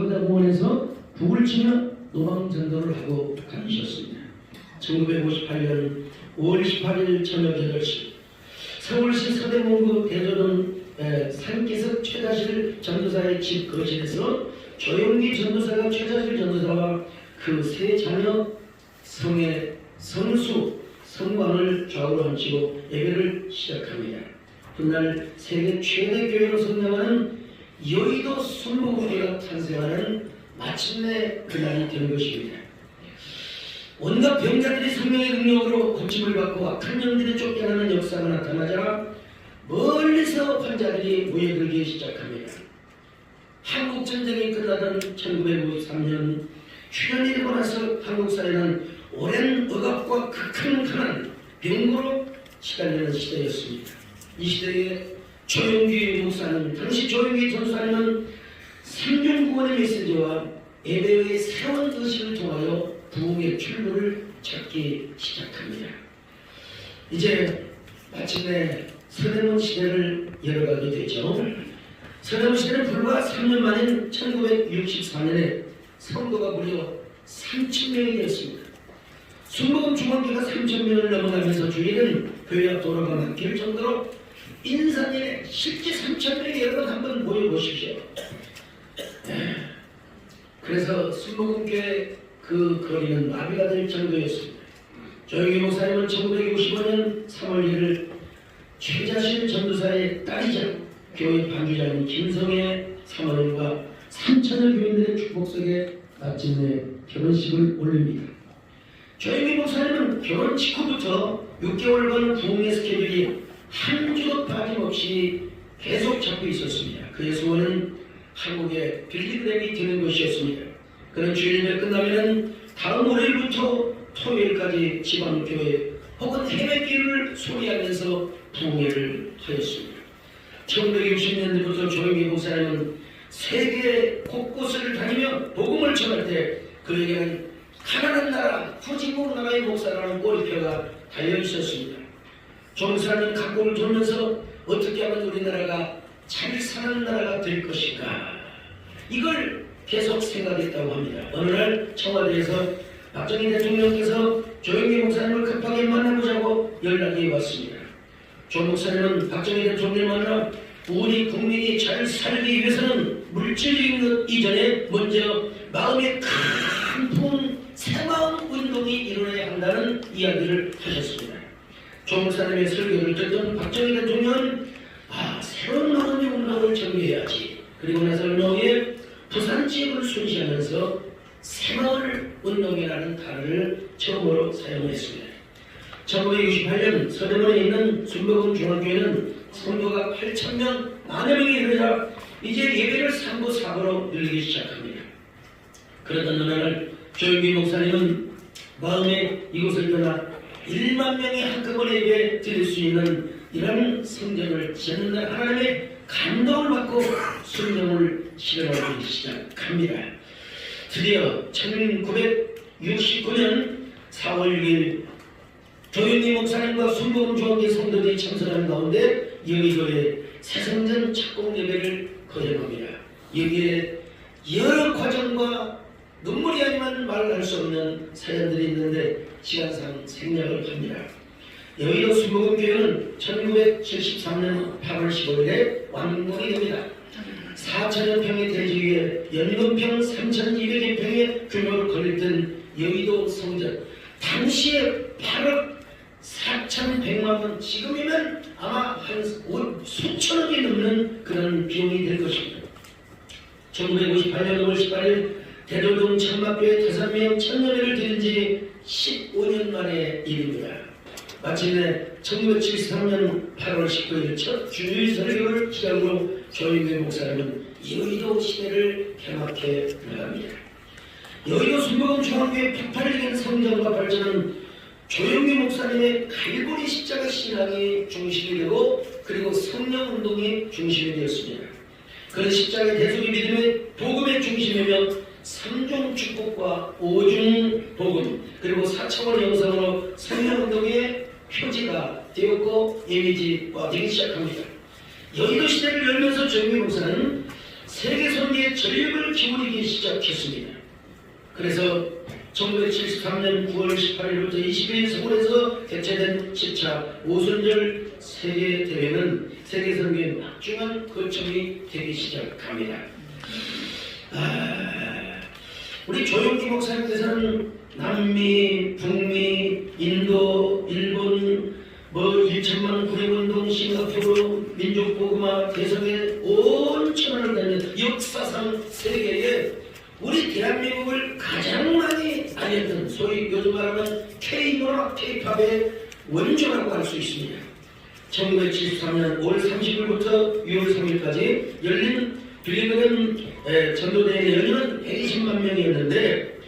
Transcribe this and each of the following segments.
공원에서 북을 치며 노방전도를 하고 다니셨습니다. 1958년 5월 18일 저녁 8시 서울시 서대문구 대조동 산기슭 최다실 전도사의 집 거실에서 조용기 전도사가 최다실 전도사와 그 세 자녀 성의 성수 성광을 좌우로 앉히고 예배를 시작합니다. 훗날 세계 최대 교회로 성장하는 여의도 순복음교회가 탄생하는 마침내 그날이 된 것입니다. 온갖 병자들이 성령의 능력으로 고침을 받고 악한 영들이 쫓겨나는 역사가 나타나자 멀리서 환자들이 모여들기 시작합니다. 한국전쟁이 끝나던 1953년 휴전이 되고 나서 한국 사회는 오랜 억압과 극한 가난, 병고로 시달리는 시대였습니다. 이 시대에 조용기 목사님, 당시 조용기 전사님은 삼중구원의 메시지와 예배의 새로운 의식을 통하여 부흥의 출路를 찾기 시작합니다. 이제 마침내 서대문 시대를 열어가게 되죠. 서대문 시대는 불과 3년 만인 1964년에 성도가 무려 3,000명이 되었습니다. 순복음 중앙교회가 3,000명을 넘어가면서 주일은 교회 앞 도로가 막힐 정도로 인산인해 실제 3,000명이 여러분 한번 모여보십시오. 그래서 순복음교회 그 거리는 마비가 될 정도였습니다. 조용기 목사님은 1955년 3월 1일 최자실 전도사의 딸이자 교회 반주자인 김성애 사모님과 3,000여 교인들의 축복 속에 마침내 결혼식을 올립니다. 조용기 목사님은 결혼 직후부터 6개월간 부흥의 스케줄이 한 주도 빠짐없이 계속 잡고 있었습니다. 그의 소원은 한국의 빌리그램이 되는 것이었습니다. 그런 주일에 끝나면 다음 월요일부터 토요일까지 지방교회 혹은 해외길을 소리하면서 부흥회를 하였습니다. 1960년대부터 조용기 목사님은 세계 곳곳을 다니며 복음을 전할 때 그에게는 가난한 나라, 후진국 나라의 목사라는 꼬리표가 달려있었습니다. 조 목사님 각국을 돌면서 어떻게 하면 우리나라가 잘 사는 나라가 될 것인가, 이걸 계속 생각했다고 합니다. 어느 날 청와대에서 박정희 대통령께서 조용기 목사님을 급하게 만나보자고 연락이 왔습니다. 조 목사님은 박정희 대통령을 만나 우리 국민이 잘 살기 위해서는 물질적인 것 이전에 먼저 마음의 큰 부흥, 새마음 운동이 일어나야 한다는 이야기를 하셨습니다. 조 목사님의 설교를 듣던 박정희 대통령은 새로운 마음의 운동을 전개해야지. 그리고 나서 얼마 후에 부산 지역을 순시하면서 새마을 운동이라는 단어를 처음으로 사용했습니다. 1968년 서대문에 있는 순복음 중앙교회는 성도가 8,000명, 만여 명이 이르자 이제 예배를 3부 4부로 늘리기 시작합니다. 그러던 어느 날 조용기 목사님은 마음에 이곳을 떠나 1만 명이 한꺼번에 예배 드릴 수 있는 이런 성전을 짓는 날 하나님의 감동을 받고 순종을 실현하기 시작합니다. 드디어 1969년 4월 6일 조용기 목사님과 순복음 중앙교회 성도들이 참석하는 가운데 여의도에 새성전 착공 예배를 거행합니다. 여기에 여러 과정과 눈물이 아니면 말할 수 없는 사연들이 있는데 시간상 생략을 합니다. 여의도 순복음교회는 1973년 8월 15일에 완공이 됩니다. 4,000여 평의 대지 위에 연금평 3,200여 평의 규모를 걸렸던 여의도 성전, 당시에 8억 4,100만원, 지금이면 아마 한 수천억이 넘는 그런 비용이 될 것입니다. 1958년 5월 18일 대조동 천막교회 5명 1,000여배를 드린 지 15년 만의 일입니다. 마침내 1973년 8월 19일 첫 주일 설교를 시작으로 조용기 목사님은 여의도 시대를 개막해 나갑니다. 여의도 순복음 중앙교회 폭발적인 성장과 발전은 조용기 목사님의 갈보리 십자가 신앙이 중심이 되고 그리고 성령운동이 중심이 되었습니다. 그런 십자가의 대속의 믿음의 복음의 중심이며 3중 축복과 5중 복음 그리고 4차원 영성으로 성령운동의 표지가 되었고 이미지가 되기 시작합니다. 여의도 시대를 열면서 조용기 목사는 세계 선교에 전력을 기울이기 시작했습니다. 그래서 1973년 9월 18일부터 20일 서울에서 개최된 10차 오순절 세계대회는 세계선교의 막중한 거점이 되기 시작합니다. 우리 조용기 목사님께서는 남미, 북미, 인도, 일본, 1천만 구령운동, 싱가포르, 민족보그마, 대성의 온 천하를 다니는 역사상 세계에 우리 대한민국을 가장 많이 알렸던 소위 요즘 말하면 K-문화, K-팝의 원조라고 할 수 있습니다. 1973년 5월 30일부터 6월 3일까지 열린 빌리그램 전도대회 열리는 120만 명이었는데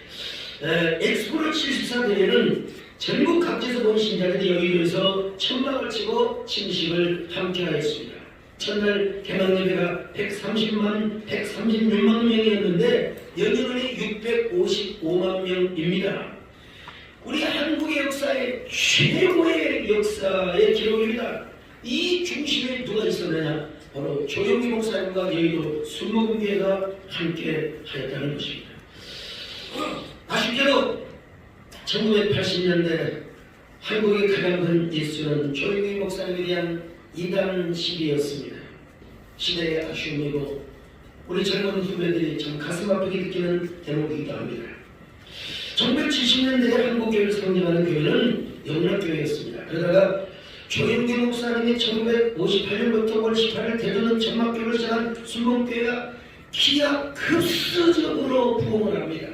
엑스포로 74 대회는 전국 각지에서 온 신자들이 여의도에서 천막을 치고 침식을 함께하였습니다. 첫날 개막 예배가 136만 명이었는데 연인원이 655만 명입니다. 우리 한국의 역사의 최고의 역사의 기록입니다. 이 중심에 누가 있었느냐? 바로 조용기 목사님과 여의도 순복음교회가 함께 하였다는 것입니다. 아쉽게도 1980년대 한국의 가장 큰 이슈는 조용기 목사님에 대한 이단 시기였습니다. 시대의 아쉬움이고 우리 젊은 후배들이 참 가슴 아프게 느끼는 대목이기도 합니다. 1970년대에 한국교회를 상징하는 교회는 영락교회였습니다. 그러다가 조용기 목사님이 1958년부터 5월 18일 대전은 전막교회를 시작한 순복음교회가 기하급수적으로 부흥을 합니다.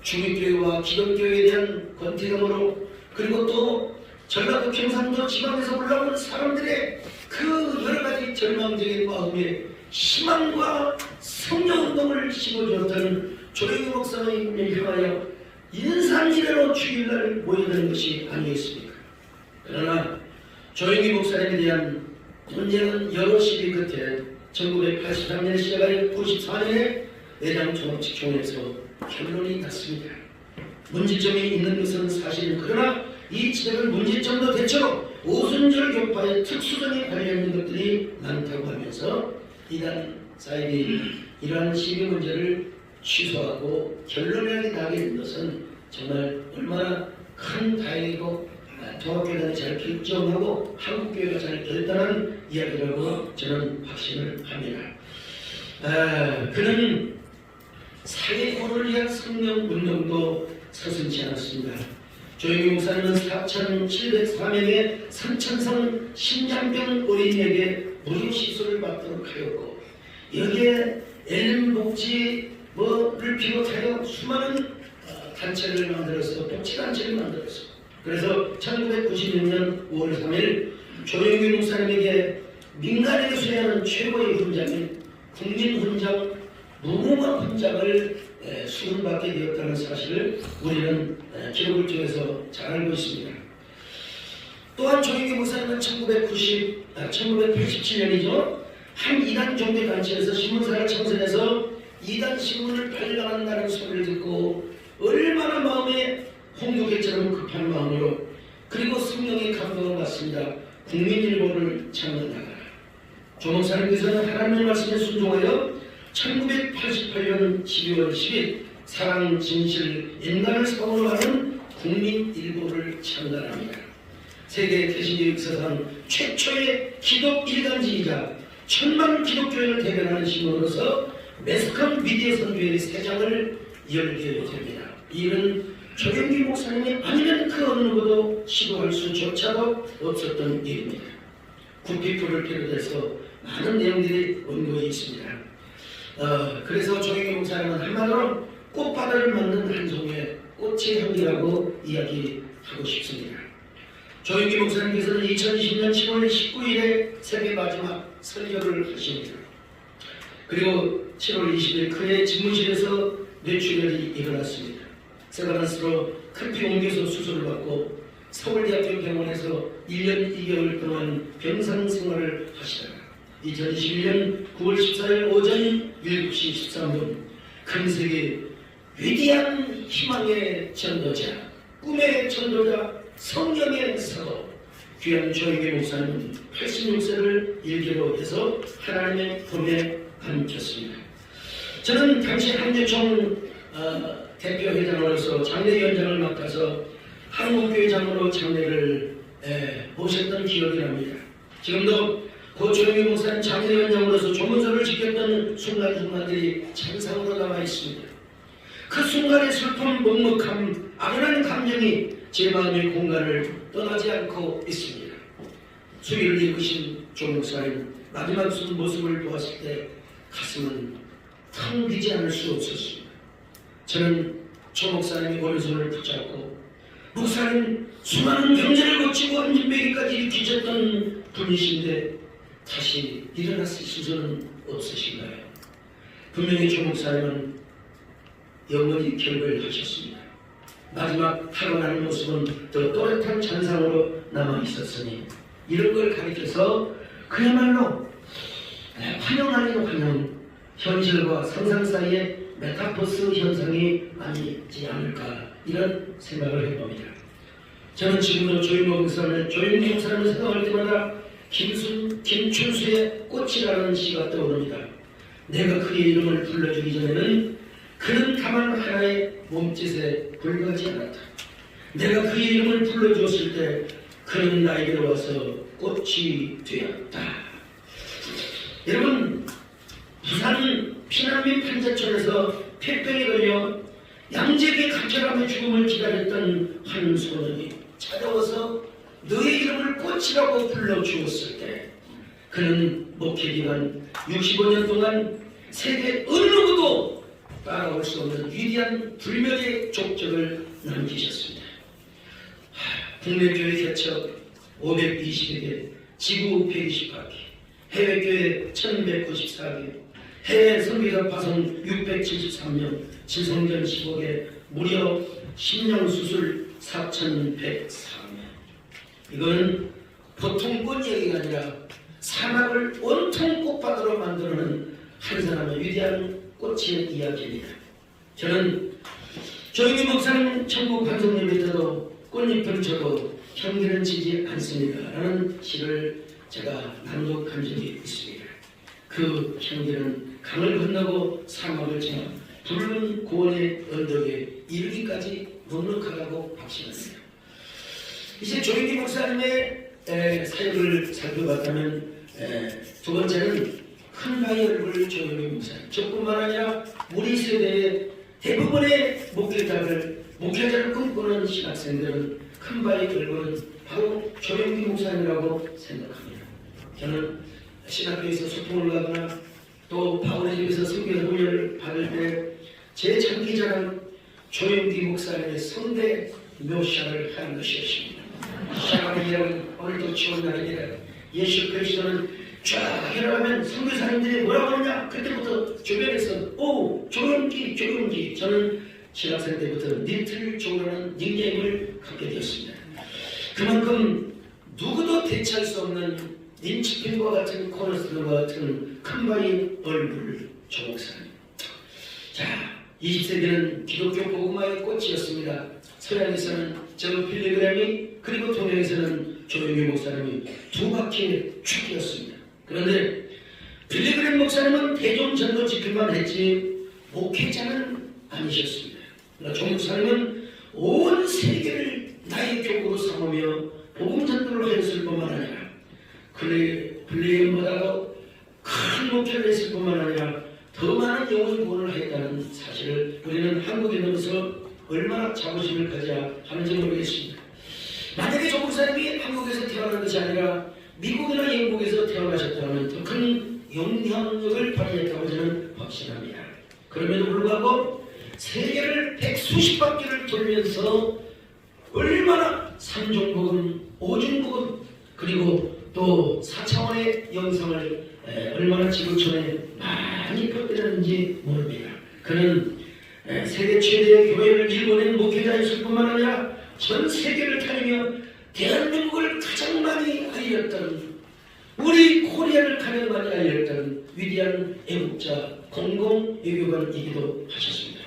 중립교회와 기독교회에 대한 권태감으로 그리고 또 전라도 경상도 지방에서 올라온 사람들의 그 여러가지 절망적인 마음에 희망과 성령운동을 심어주었던 조용기 목사님을 향하여 인산지대로 주일날 모여드는 것이 아니었습니까? 그러나 조용기 목사님에 대한 논쟁은 여러 시기 끝에 1983년 시작하여 94년에 내장 총칙총회에서 결론이 났습니다. 문제점이 있는 것은 사실은 그러나 이 지적을 문제점도 대처로 오순절 교파의 특수성에 관련된 것들이 많다고 하면서 이단 사이비 이러한 시비 문제를 취소하고 결론을 나게 된 것은 정말 얼마나 큰 다행이고 통합교회가 잘 결정하고 한국교회가 잘 결단한 이야기라고 저는 확신을 합니다. 그는 사회구원을 위한 성령운동도 서슴지 않았습니다. 조용기 목사님은 4,704명의 선천성 심장병 어린이에게 무료 시술을 받도록 하였고 여기에 엘림복지를 비롯하여 수많은 단체를 만들어서 복지단체를 만들었어. 그래서 1996년 5월 3일 조용기 목사님에게 민간에게 수여하는 최고의 훈장인 국민훈장 무궁화 훈장을 수금받게 되었다는 사실을 우리는 기록을 통해서 잘 알고 있습니다. 또한 조용기 목사님은 1987년이죠. 한 이단 종교단체에서 신문사를 참선해서 이단 신문을 발간한다는 소리를 듣고 얼마나 마음에 홍두깨처럼 급한 마음으로 그리고 성령의 감동을 받습니다. 국민일보를 창건하라. 조 목사님께서는 하나님의 말씀에 순종하여 1988년 12월 10일 사랑, 진실, 인간을 사고로 하는 국민일보를 창단합니다. 세계 개신교 역사상 최초의 기독 일간지이자 천만 기독교인을 대변하는 신문으로서 매석한 미디어 선교의 새 장을 열게 됩니다. 이 일은 조용기 목사님이 아니면 그 어느 누구도 시도할 수조차도 없었던 일입니다. 구피프를 비롯해서 많은 내용들이 원고에 있습니다. 그래서 조용기 목사님은 한마디로 꽃바다를 만든 한 송이의 꽃의 향기라고 이야기하고 싶습니다. 조용기 목사님께서는 2020년 7월 19일에 세계 마지막 설교를 하십니다. 그리고 7월 20일 그의 집무실에서 뇌출혈이 일어났습니다. 세바란스로 큰피 옮겨서 수술을 받고 서울대학교 병원에서 1년 2개월 동안 병상 생활을 하시다가 2021년 9월 14일 오전 7시 13분 금세기 위대한 희망의 전도자, 꿈의 전도자, 성령의 사도 귀한 조용기 목사님은 86세를 일기로 해서 하나님의 품에 안겼습니다. 저는 당시 한교총 대표회장으로서 장례위원장을 맡아서 한국교회 장로로 장례를 모셨던 기억이 납니다. 지금도 고 조영희 목사님 장례위원장으로서 조문서를 지켰던 순간순간들이 찬상으로 남아 있습니다. 그 순간의 슬픔, 먹먹함, 악연한 감정이 제 마음의 공간을 떠나지 않고 있습니다. 수위를 읽으신 조 목사님 마지막 모습을 보았을 때 가슴은 텅 비지 않을 수 없었습니다. 저는 조 목사님의 오른손을 붙잡고 목사님 수많은 병자를 고치고 안진배기까지 일으키셨던 분이신데 다시 일어났을 수는 없으신가요? 분명히 조 목사님은 영원히 결별하셨습니다. 마지막 타고나는 모습은 더 또렷한 잔상으로 남아있었으니 이런 걸 가리켜서 그야말로 환영 아닌 환영, 현실과 상상 사이의 메타포스 현상이 아니지 않을까 이런 생각을 해봅니다. 저는 지금도 조영기 목사님을 생각할 때마다 김춘수의 꽃이라는 시가 떠오릅니다. 내가 그의 이름을 불러주기 전에는 그는 다만 하나의 몸짓에 불과하지 않았다. 내가 그의 이름을 불러주었을 때 그는 나에게로 와서 꽃이 되었다. 여러분, 부산 피난민 판자촌에서 폐병에 걸려 양재기의 간절함의 죽음을 기다렸던 한 소년이 찾아와서 너의 이름을 꽃이라고 불러주었을 때 그는 목회기간 65년 동안 세계 어느 누구도 따라올 수 없는 위대한 불멸의 족적을 남기셨습니다. 국내 교회 개척 520개, 지구 120바퀴, 해외교회 1194개, 해외 선교사 파송 673명, 지성전 15개, 무려 심령수술 4104명. 이거는 보통 꽃 얘기가 아니라 사막을 온통 꽃밭으로 만드는 한 사람의 위대한 꽃의 이야기입니다. 저는 조영기 목사님 천국 반성님 밑에도 꽃잎을 쳐도 향기는 지지 않습니다 라는 시를 제가 낭독한 적이 있습니다. 그 향기는 강을 건너고 사막을 지나 붉은 고원의 언덕에 이르기까지 넉넉하다고 확신합니다. 이제 조영기 목사님의 사역을 살펴봤다면 두 번째는 큰 바위 얼굴 조영기 목사님, 저뿐만 아니라 우리 세대의 대부분의 목회자를 꿈꾸는 신학생들은 큰 바위 얼굴은 바로 조영기 목사님이라고 생각합니다. 저는 신학교에서 소통을 가거나 또 바울의 집에서 선교 훈련을 받을 때 제 장기자랑 조영기 목사님의 성대 묘사를 한 것이었습니다. 시작하기에는 오늘도 추운 날입니다. 예수 그리스도는 쫙 일어나면 선교사님들이 뭐라고 하느냐? 그때부터 주변에서 오 조영기 저는 신학생 때부터 니틀 조라는 닉네임을 갖게 되었습니다. 그만큼 누구도 대체할 수 없는 린치핀과 같은 코너스턴과 같은 큰바위 얼굴 조 목사님. 자, 20세기는 기독교 복음화의 꽃이었습니다. 서양에서는 저 필리그램이 그리고 동양에서는 조영기 목사님이 두 바퀴의 축이었습니다. 그런데 필리그램 목사님은 대종전도 지킬만 했지 목회자는 아니셨습니다. 조 목사님은 온 세계를 나의 교구로 삼으며 복음 전도를 했을 뿐만 아니라 빌리엄보다도 큰 목표를 했을 뿐만 아니라 더 많은 영혼 구원을 했다는 사실을 우리는 한국인으로서 얼마나 자부심을 가져야 하는지 모르겠습니다. 만약에 조 목사님이 한국에서 태어난 것이 아니라 미국이나 영국에서 태어나셨다면 더 큰 영향력을 발휘했다고 저는 확신합니다. 그럼에도 불구하고 세계를 100수십 바퀴를 돌면서 얼마나 삼중복음, 오중복음 그리고 또 4차원의 영상을 얼마나 지구촌에 많이 퍼뜨렸는지 모릅니다. 그는 세계 최대의 교회를 일궈낸 목회자였을 뿐만 아니라 전 세계를 다니며 대한민국을 가장 많이 알렸던 우리 코리아를 가장 많이 알렸던 위대한 애국자 공공외교관이기도 하셨습니다.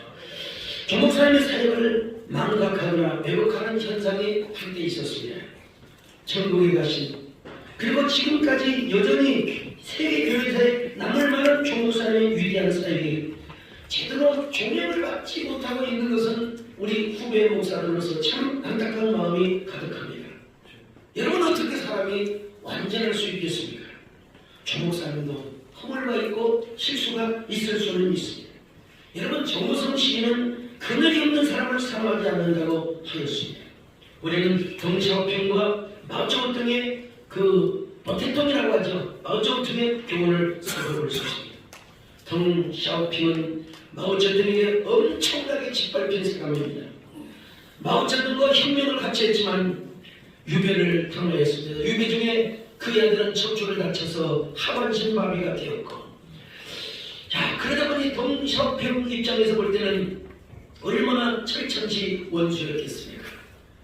조 목사님의 사역을 망각하거나 왜곡하는 현상이 한때 있었습니다. 천국에 가신 그리고 지금까지 여전히 세계 교회사에 남을 만한 조 목사님의 위대한 사역이 제대로 조명을 받지 못하고 있는 것은 우리 후배 목사들로서 참 안타까운 마음이 가득합니다. 여러분, 어떻게 사람이 완전할 수 있겠습니까? 조 목사님도 허물과 있고 실수가 있을 수는 있습니다. 여러분, 정우성 시인은 그늘이 없는 사람을 사랑하지 않는다고 하였습니다. 우리는 덩샤오핑과 마오쩌둥의 버텐통이라고 하죠. 마오쩌둥의 교훈을 살펴볼 수 있습니다. 덩샤오핑은 마오쩌둥에게 엄청나게 짓밟힌 사람입니다. 마오쩌둥과 혁명을 같이 했지만 유배를 당하였습니다. 유배 중에 그의 아들은 척추를 다쳐서 하반신 마비가 되었고, 자, 그러다 보니 덩샤오핑 입장에서 볼 때는 얼마나 철천지 원수였겠습니까?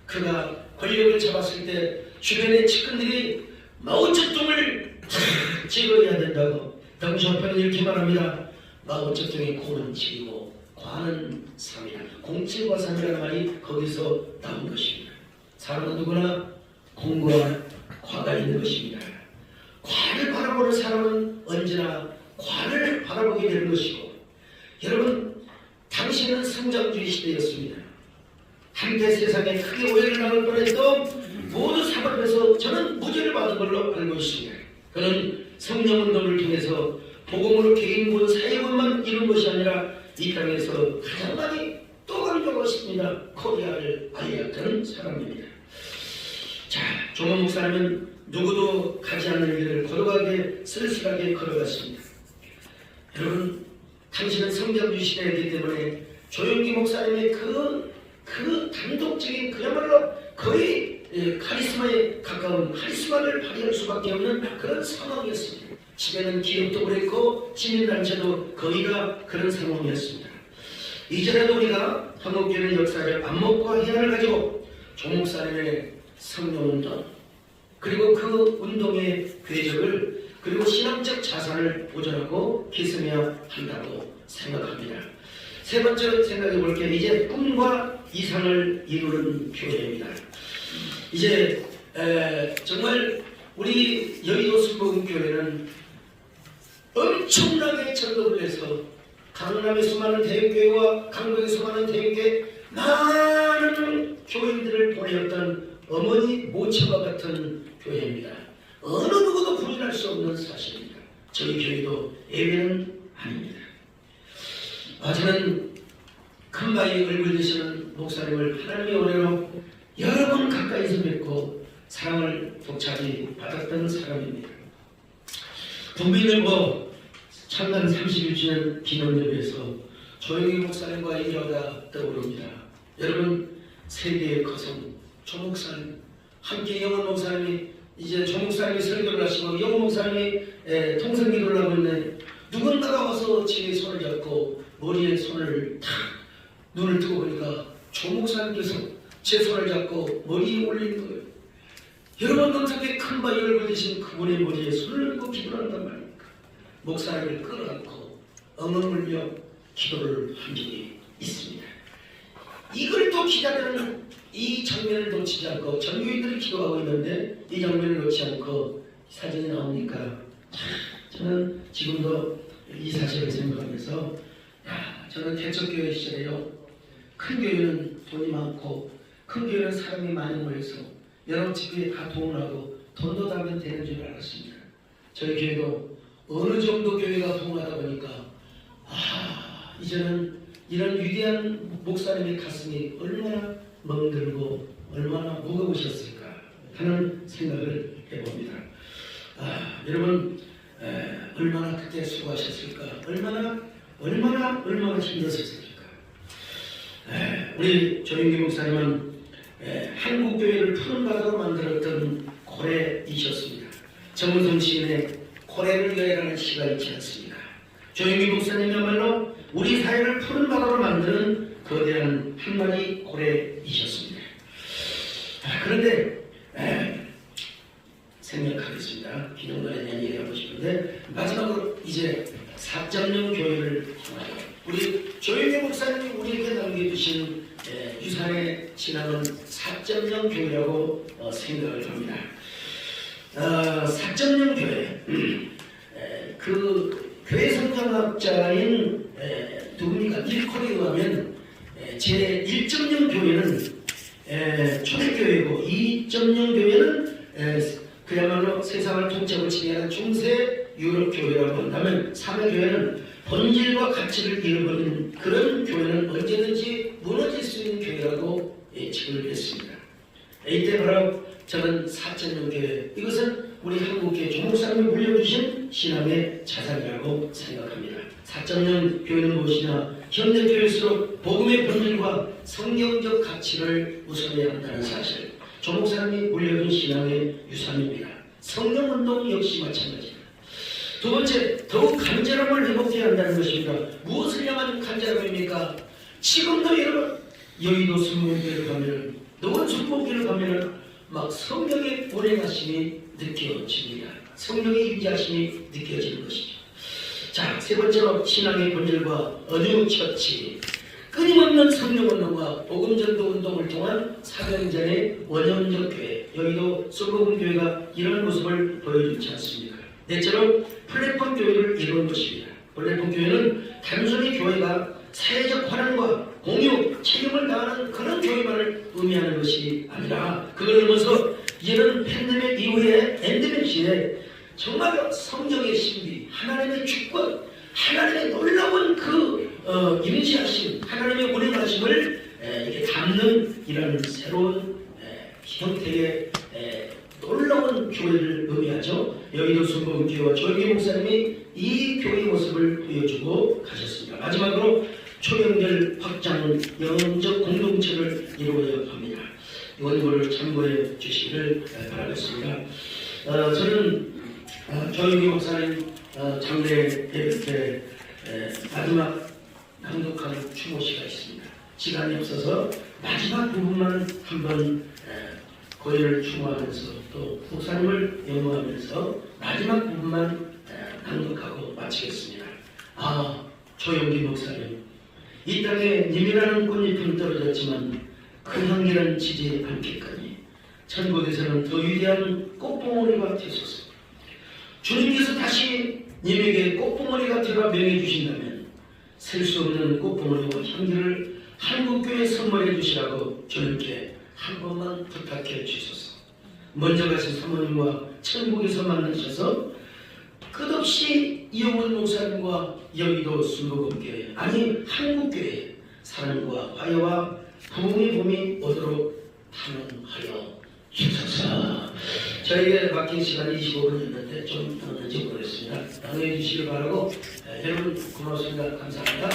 그가 권력을 잡았을 때 주변의 측근들이 마오쩌둥을 찍어야 된다고 덩샤오핑은 이렇게 말합니다. 마오쩌둥의 공은 7이고 과는 3이다. 공칠과 3이라는 말이 거기서 나온 것입니다. 사람은 누구나 공과 과가 있는 것입니다. 과를 바라보는 사람은 언제나 과를 바라보게 되는 것이고, 여러분, 당시는 성장주의 시대였습니다. 한때 세상에 크게 오해를 당할 뻔했던 모두 사법에서 저는 무죄를 받은 걸로 알고 있습니다. 그는 성령운동을 통해서 복음으로 개인군 사회군만 이룬 것이 아니라 이 땅에서 가장 많이 또 강조하고 싶습니다. 코리아를 알렸던 사람입니다. 자, 조모 목사님은 누구도 가지 않는 길을 고독하게 쓸쓸하게 걸어갔습니다. 여러분, 당신은 성장주의 시대이기 때문에 조용기 목사님의 그 단독적인 그야말로 거의 카리스마에 가까운 카리스마를 발휘할 수밖에 없는 그런 상황이었습니다. 집에는 기업도 그랬고 시민단체도 거의가 그런 상황이었습니다. 이전에도 우리가 한국교회의 역사를 안목과 해안을 가지고 조 목사님의 성령운동, 그리고 그 운동의 궤적을, 그리고 신앙적 자산을 보존하고 계승해야 한다고 생각합니다. 세 번째 생각해 볼 게 이제 꿈과 이상을 이루는 교회입니다. 이제 정말 우리 여의도 순복음교회는 엄청나게 전도를 해서 강남의 수많은 대교회와 강북의 수많은 대교회 많은 교인들을 보내었던 어머니 모처와 같은 교회입니다. 어느 누구도 부인할 수 없는 사실입니다. 저희 교회도 예외는 아닙니다. 저는 큰바위 얼굴 되시는 목사님을 하나님의 은혜로 여러 번 가까이서 뵙고 사랑을 독차지 받았던 사람입니다. 분비늘보 창간 31주년 기념예배에서 조영기 목사님과 얘기하다 떠오릅니다. 여러분, 세계의 거성 조 목사님, 함께 영원 목사님이 이제 조 목사님이 설교를 하시고 영원 목사님이 통성기도를 하고 있는데 누군가가 와서 제 손을 잡고 머리에 손을 탁 눈을 뜨고 보니까 조 목사님께서 제 손을 잡고 머리에 올리는 거예요. 여러분, 감사하게 큰 바위 얼굴 되신 그분의 머리에 손을 얹고 기도를 한단 말입니까? 목사님을 끌어안고 엉엉 울며 기도를 한 적이 있습니다. 이걸 또 기다리는 이 장면을 놓치지 않고 전교인들이 기도하고 있는데 이 장면을 놓지 않고 사진이 나오니까 저는 지금도 이 사실을 생각하면서 저는 개척교회 시절에요, 큰 교회는 돈이 많고 큰 교회는 사람이 많이 모여서 여러 집회에 다 동원하고 돈도 다면 되는 줄 알았습니다. 저희 교회도 어느 정도 교회가 동원하다 보니까 이제는 이런 위대한 목사님의 가슴이 얼마나 멍들고 얼마나 무거우셨을까 하는 생각을 해봅니다. 여러분, 얼마나 그때 수고하셨을까, 얼마나 힘드셨을까. 우리 조영기 목사님은 한국교회를 푸른 바다로 만들었던 고래이셨습니다. 정우성 시인의 고래를 여행하는 시가 있지 않습니까? 조영기 목사님이야말로 우리 사회를 푸른 바다로 만드는 거대한 한 마리 고래이셨습니다. 그런데 생략하겠습니다. 기념관에 대한 얘기하고 싶은데 마지막으로 이제 4.0 교회를 통하여 우리 조영기 목사님이 우리에게 남겨주신 유산의 신앙은 4.0 교회라고 생각을 합니다. 4.0 교회, 그 교회 성장학자인 누굽니까? 일컬에 의하면 제 1.0 교회는 초대교회고 2.0 교회는 그야말로 세상을 통째로 지배하는 중세 유럽 교회라고 한다면 3의 교회는 본질과 가치를 잃어버린 그런 교회는 언제든지 무너질 수 있는 교회라고 예측을 했습니다. 이때 바로 저는 4.0 교회, 이것은 우리 한국교회 조목사님이 물려주신 신앙의 자산이라고 생각합니다. 4.0 교회는 무엇이냐? 현대교회일수록 복음의 본질과 성경적 가치를 우선해야 한다는 사실, 조목사님이 물려준 신앙의 유산입니다. 성령운동 역시 마찬가지입니다. 두 번째, 더욱 간절함을 회복해야 한다는 것입니다. 무엇을 향한 간절함입니까? 지금도 여러분 여의도 순복음교회를 가면은, 노원 순복음교회를 가면은 막 성령의 운행하심이 느껴집니다. 성령의 임재하심이 느껴지는 것이죠. 자, 세 번째로 신앙의 본질과 언유처치, 끊임없는 성령운동과 복음전도운동을 통한 사명전의 원형적 교회, 여의도 순복음교회가 이런 모습을 보여주지 않습니까? 넷째로 플랫폼 교회를 이루는 것입니다. 플랫폼 교회는 단순히 교회가 사회적 환원과 공유, 책임을 다하는 그런 교회만을 의미하는 것이 아니라, 그걸 넘어서 이제는 팬데믹 이후에 엔데믹 시대에 정말 성경의 신비, 하나님의 주권, 하나님의 놀라운 임재하심, 하나님의 운행하심을 이렇게 담는 이런 새로운 형태의 놀라운 교회를 의미하죠. 여의도 순복음교회와 조영기 목사님이 이 교회의 모습을 보여주고 가셨습니다. 마지막으로 초연결 확장 영적 공동체를 이루어야 합니다. 이걸 참고해 주시기를 바라겠습니다. 저는 조영기 목사님 장례 예배 때 마지막 낭독한 추모시가 있습니다. 시간이 없어서 마지막 부분만 한번 고인을 추모하면서 또 목사님을 염모하면서 마지막 부분만 낭독하고 마치겠습니다. 조영기 목사님, 이 땅에 님이라는 꽃잎은 떨어졌지만 그 향기는 지지 않겠거니 천국에서는 더 위대한 꽃봉오리가 되소서. 주님께서 다시 님에게 꽃봉오리가 되라 명해 주신다면 셀 수 없는 꽃봉오리와 향기를 한국교회에 선물해 주시라고 주님께 한 번만 부탁해 주소서. 먼저 가신 사모님과 천국에서 만나셔서 끝없이 이용훈 목사님과 여의도 순복음교회, 아니 한국교회 사랑과 화해와 부흥의 봄이 오도록 탄원하여 주소서. 저에게 맡긴 시간이 25분이었는데 좀 넘는지 모르겠습니다. 양해해 주시길 바라고, 여러분 고맙습니다. 감사합니다.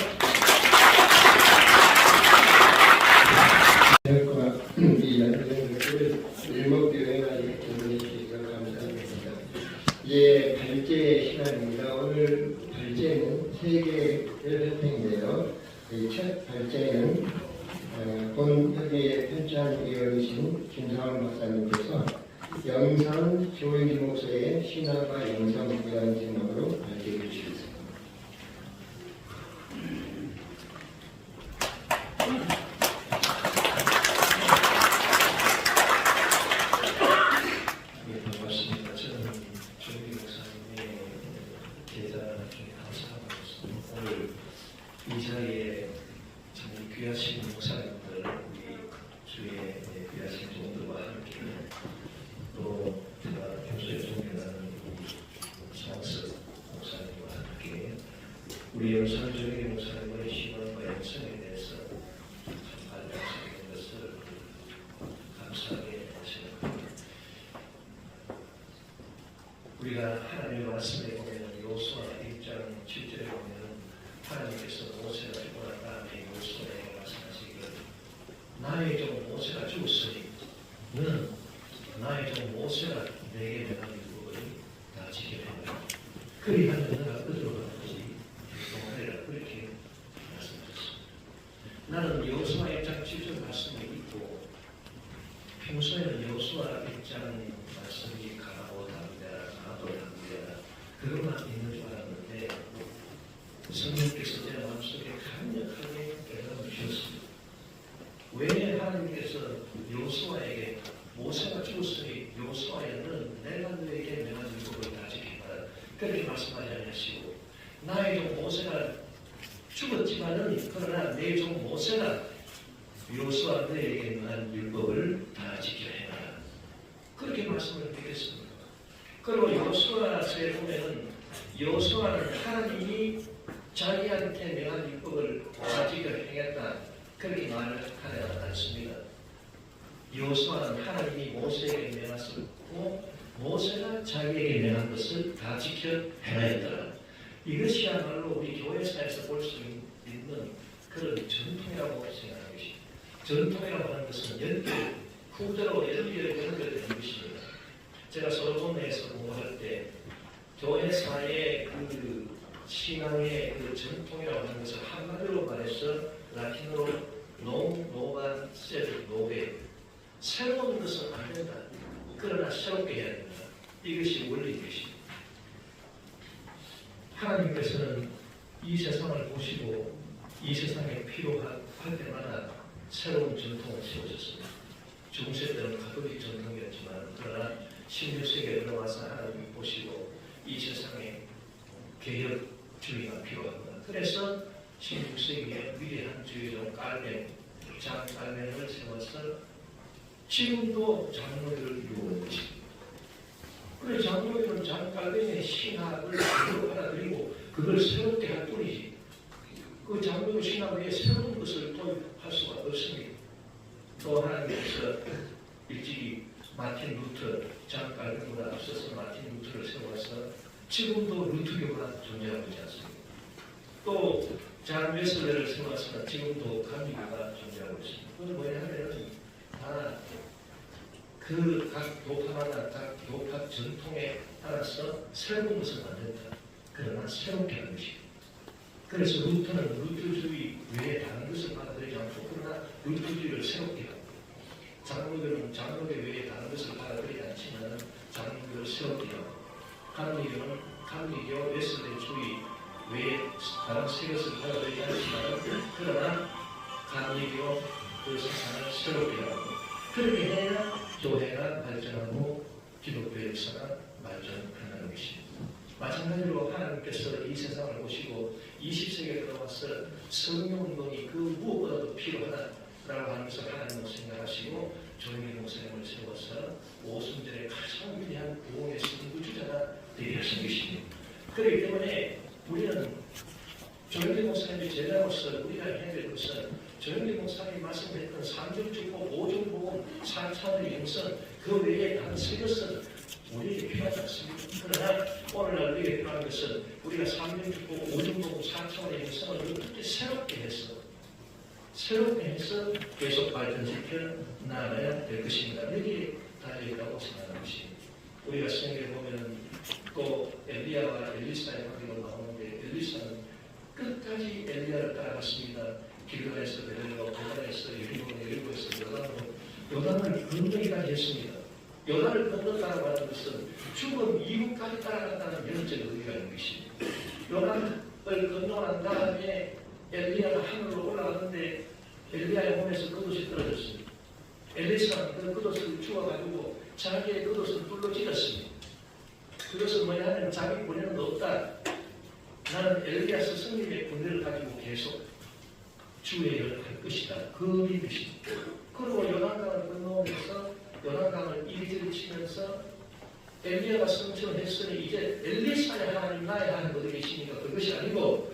일목교회가 이렇게 주셔서 감사합니다. 예, 발제 시간입니다. 오늘 발제는 3개 협회인데요. 첫 발제는 본협의회 편찬위원이신 김상원 박사님께서 영상 조영기 목사의 신화가 영상이라는 제목으로 발제해 주시겠습니다. 반갑습니다. 저는 조영기 목사님의 제자 중에 감사하고 있습니다. 오늘 이 자리에 정말 귀하신 목사님들, 우리 주의 귀하신 종들과 함께, 또 제가 평소에 존경하는 성석 목사님과 함께 우리 영상 조영기 목사님의 신앙과 영성에 대해서 참 발견하게 된 것을 감사하게 생각합니다. 우리가 하나님의 말씀에 보면 요수아 1장 7절에 보면 하나님께서 모세가 죽고 난 다음에 요수아에게 말씀하시기를 나의 종 모세가 죽었으니 너는 나의 종 모세가 내게 명한 율법을 다 지켜내라. 그리하면 너가 어디로 가든지 동하리라. 그렇게 말씀하셨습니다. 나는 요수아 1장 7절 말씀을 읽고 평소에는 요수아 1장 말씀이 가나고 담대라, 가나도 담대라 그것만 있는 줄 알았는데 성령께서 제 마음속에 강력하게 깨달음을 주셨습니다. 왜 하나님께서 요수아에게 모세가 죽었으니 요수아에는 내가 너에게 명한 율법을 다 지켜라 그렇게 말씀하지 않으시고 나의 종 모세가 죽었지만 하는 그러나 내 종 모세가 여호수아 너에게 명한 율법을 다 지켜 행하라. 그렇게 말씀을 드리겠습니다. 그리고 여호수아서에 보면은 여호수아는 하나님이 자기한테 명한 율법을 다 지켜 행했다 그렇게 말을 하지 않습니다. 여호수아는 하나님이 모세에게 명하셨고 모세가 자기에게 명한 것을 다 지켜 행하였더라. 이것이야말로 우리 교회사에서 볼 수 있는 그런 전통이라고 생각하는 것입니다. 전통이라고 하는 것은 연결, 후대로 연결되는 것입니다. 제가 소로몬에서 공부할 때 교회사의 그 신앙의 그 전통이라고 하는 것을 한마디로 말해서 라틴어로 노반 세르 노베 새로운 것은 안 된다. 그러나 새롭게 해야 된다. 이것이 원리인 것입니다. 하나님께서는 이 세상을 보시고 이 세상에 필요할 때마다 새로운 전통을 세우셨습니다. 중세 때는 가톨릭 전통이었지만 그러나 16세기에 들어와서 하나님 보시고 이 세상에 개혁주의가 필요합니다. 그래서 16세기에 위대한 주의종 깔멘, 장 깔멘을 세워서 지금도 장로교를 이루고 있습니다. 그래서 장로교는 장 깔멘의 신학을 받아들이고 그걸 새롭게 할 뿐이지 그 장로교 신학 외에 새로운 것을 도입할 수가 없습니다. 또 하나님께서 일찍이 마틴 루터, 장 깔멘보다 앞서서 마틴 루터를 세워서 지금도 루터교가 존재하고 있지 않습니까? 또 장 웨슬레를 세워서 지금도 감리교가 존재하고 있습니다. 그건 뭐냐면 다 그 각 교파마다 각 교파 전통에 따라서 새로운 것을 만든다. 그러나 새롭게 하는 것입니다. 그래서 루터는 루터주의 외에 다른 것을 받아들이지 않고 그러나 루터주의를 새롭게 하고 장로교는 장로교 외에 다른 것을 받아들이지 않지만 장로교를 새롭게 하고 감리교는 감리교 웨슬레주의 외에 다른 새 것을 받아들이지 않지만 그러나 감리교 그 세상을 새롭게 하고 그렇게 해야 교회가 발전하고 기독교 역사가 발전하는 것입니다. 마찬가지로 하나님께서 이 세상을 보시고 20세기에 들어와서 성령운동이 그 무엇보다도 필요하다라고 하는 것을 하나님은 생각하시고 조영기 목사님을 세워서 오순절에 가장 위대한 부흥의 선구주자가 되게 하신 것입니다. 그렇기 때문에 우리는 조영기 목사님의 제자로서 우리가 해야 될 것은 조영기 목사님이 말씀했던 삼중축복, 오중복음, 사차원의 영성 그 외에 다른 세 것은 우리에게 필요하지 않습니다. 그러나 오늘날 우리에게 필요한 것은 우리가 삼중축복, 오중복음, 사차원의 영성을 어떻게 새롭게 해서 계속 발전시켜 나가야 될 것입니다. 여기에 달려있다고 생각하는 것입니다. 우리가 성경에 보면 또 엘리야와 엘리사의 관계가 나오는데 엘리사는 끝까지 엘리야를 따라갔습니다. 길가에서 내려가고 도단에서 여리고에서 요단을 건너기까지 했습니다. 요단을 건너 따라가는 것은 죽은 이후까지 따라간다는 영적 의미가 있는 것입니다. 요단을 건너고 난 다음에 엘리야가 하늘로 올라가는데 엘리야의 몸에서 겉옷이 떨어졌습니다. 엘리사는 그 겉옷을 주워가지고 자기의 겉옷을 뿔로 찢었습니다. 그것은 뭐냐면 자기 군대는 없다. 나는 엘리야 스승님의 군대를 가지고 계속 주의 일을 할 것이다. 그 의미입니다. 그리고 요단강을 건너오면서 요단강을 이리저리 치면서 엘리야가 성천했으니 이제 엘리사의 하나님 나의 하나님 어디 계십니까? 그것이 아니고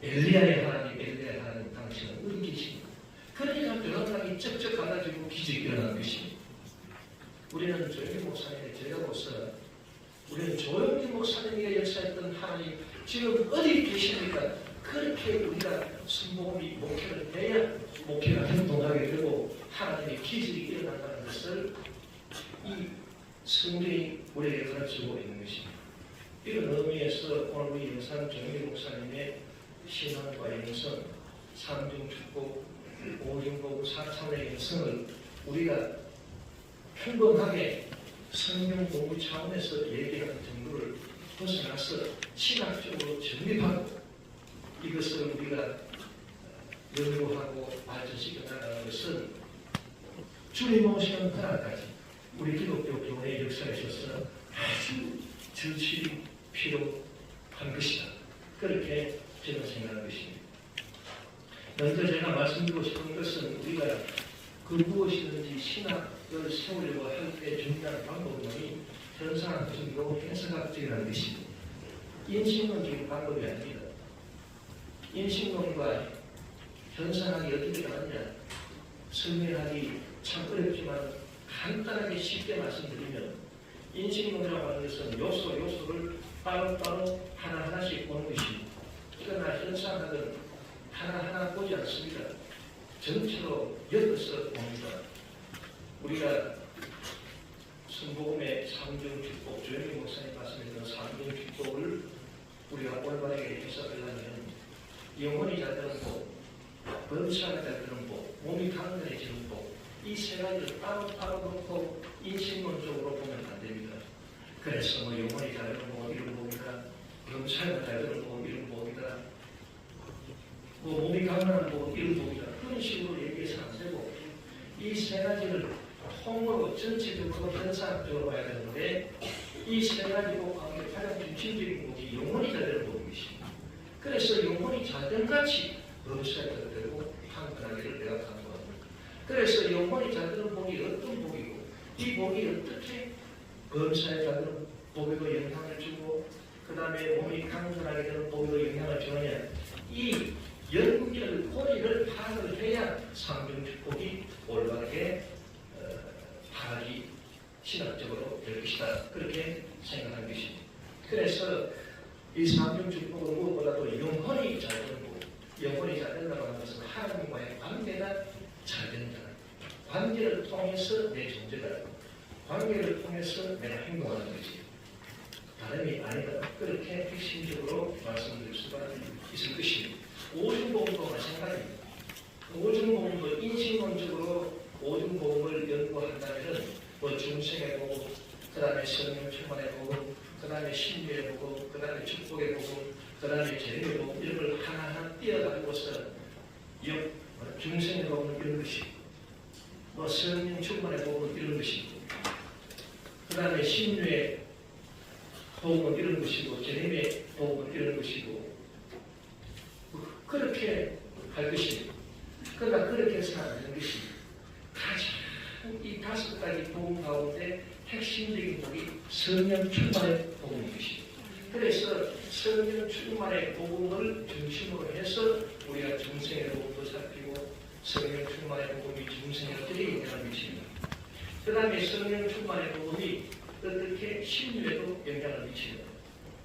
엘리야의 하나님 당신은 어디 계십니까? 그러니까 요단강이 쩍쩍 갈라지고 기적이 일어난 것입니다. 우리는 조영기 목사님의 제자로서 우리는 조영기 목사님이 역사했던 하나님 지금 어디 계십니까? 그렇게 우리가 순복음이 목회를 해야 목회가 행동하게 되고 하나님의 기적이 일어난다는 것을 이 성경이 우리에게 가르치고 있는 것입니다. 이런 의미에서 오늘 우리 영상 조영기 목사님의 신앙과 영성, 삼중축복, 오중복, 사차원의 영성을 우리가 평범하게 성경 공부 차원에서 얘기하는 정도를 벗어나서 신학적으로 정립하고 이것을 우리가 연구하고 발전시켜 나가는 것은 주님 오시는 그날까지 우리 기독교 교회의 역사에 있어서 아주 절실히 필요한 것이다. 그렇게 저는 생각하는 것입니다. 먼저 제가 말씀드리고 싶은 것은 우리가 그 무엇이든지 신학을 세우려고 할 때 중요한 방법은 현상학적이고 행성학적이라는 것입니다. 인식론적인 방법이 아닙니다. 인식론과 현상학이 어떻게 다르냐? 설명하기 참 어렵지만 간단하게 쉽게 말씀드리면 인식론이라고 하는 것은 요소를 따로따로 하나하나씩 보는 것입니다. 그러나 현상학은 하나하나 보지 않습니다. 전체로 엮어서 봅니다. 우리가 성복음의 삼중축복, 조영기 목사님 말씀했던 삼중축복을 우리가 올바르게 해석하려면 영혼이 잘 되는 복, 범사가 잘 되는 복, 몸이 강건해지는 복, 이 세 가지를 따로따로 놓고 인식론적으로 보면 안 됩니다. 그래서 뭐 영혼이 잘 되는 복, 이런 복이다. 범사가 잘 되는 복, 이런 복이다. 뭐 몸이 강건한 복, 이런 복이다. 그런 식으로 얘기해서 안 되고 이 세 가지를 통으로 전체적으로 현상적으로 봐야 되는데 이 세 가지 복 가운데 가장 중심적인 복이 영혼이 잘 되는 복이십니다. 그래서 영혼이 잘된 같이 범사가 잘 되고 강건하기를 내가 강구합니다. 그래서 영혼이 잘 되는 복이 어떤 복이고 이 복이 어떻게 범사에 잘 되는 복에도 영향을 주고 그 다음에 몸이 강건하게 되는 복에도 영향을 주느냐 이 연결 고리를 파악을 해야 삼중축복이 올바르게 파악이 신학적으로 될 것이다. 그렇게 생각하는 것입니다. 그래서 이 삼중축복은 무엇보다도 영혼이 잘 되고 영혼이 잘 된다고 하는 것은 하나님과의 관계가 잘 된다. 관계를 통해서 내 존재가 관계를 통해서 내가 행동하는 것이 다름이 아니다. 그렇게 핵심적으로 말씀드릴 수가 있을 것입니다. 오중보험도 마찬가지입니다. 오중보험도 인식론적으로 오중보험을 연구한다면 뭐 중생의 보험, 그 다음에 성령 충만의 보험, 그 다음에 신비의 보험, 그 다음에 축복의 보험, 그 다음에 재림의 보험 이런 걸 하나하나 띄어가지고서 중생의 보험은 이런 것이고 뭐 성령 충만의 보험은 이런 것이고 그 다음에 신유의 보험은 이런 것이고 재림의 보험은 이런 것이고 그렇게 할 것입니다. 그러나 그렇게 해서는 안 되는 것입니다. 가장 이 5가지 복음 가운데 핵심적인 복이 성령 충만의 복음인 것입니다. 그래서 성령 충만의 복음을 중심으로 해서 우리가 중생의 복음도 살피고 성령 충만의 복음이 중생에 어떻게 영향을 미칩니다. 그 다음에 성령 충만의 복음이 어떻게 신유에도 영향을 미칩니다.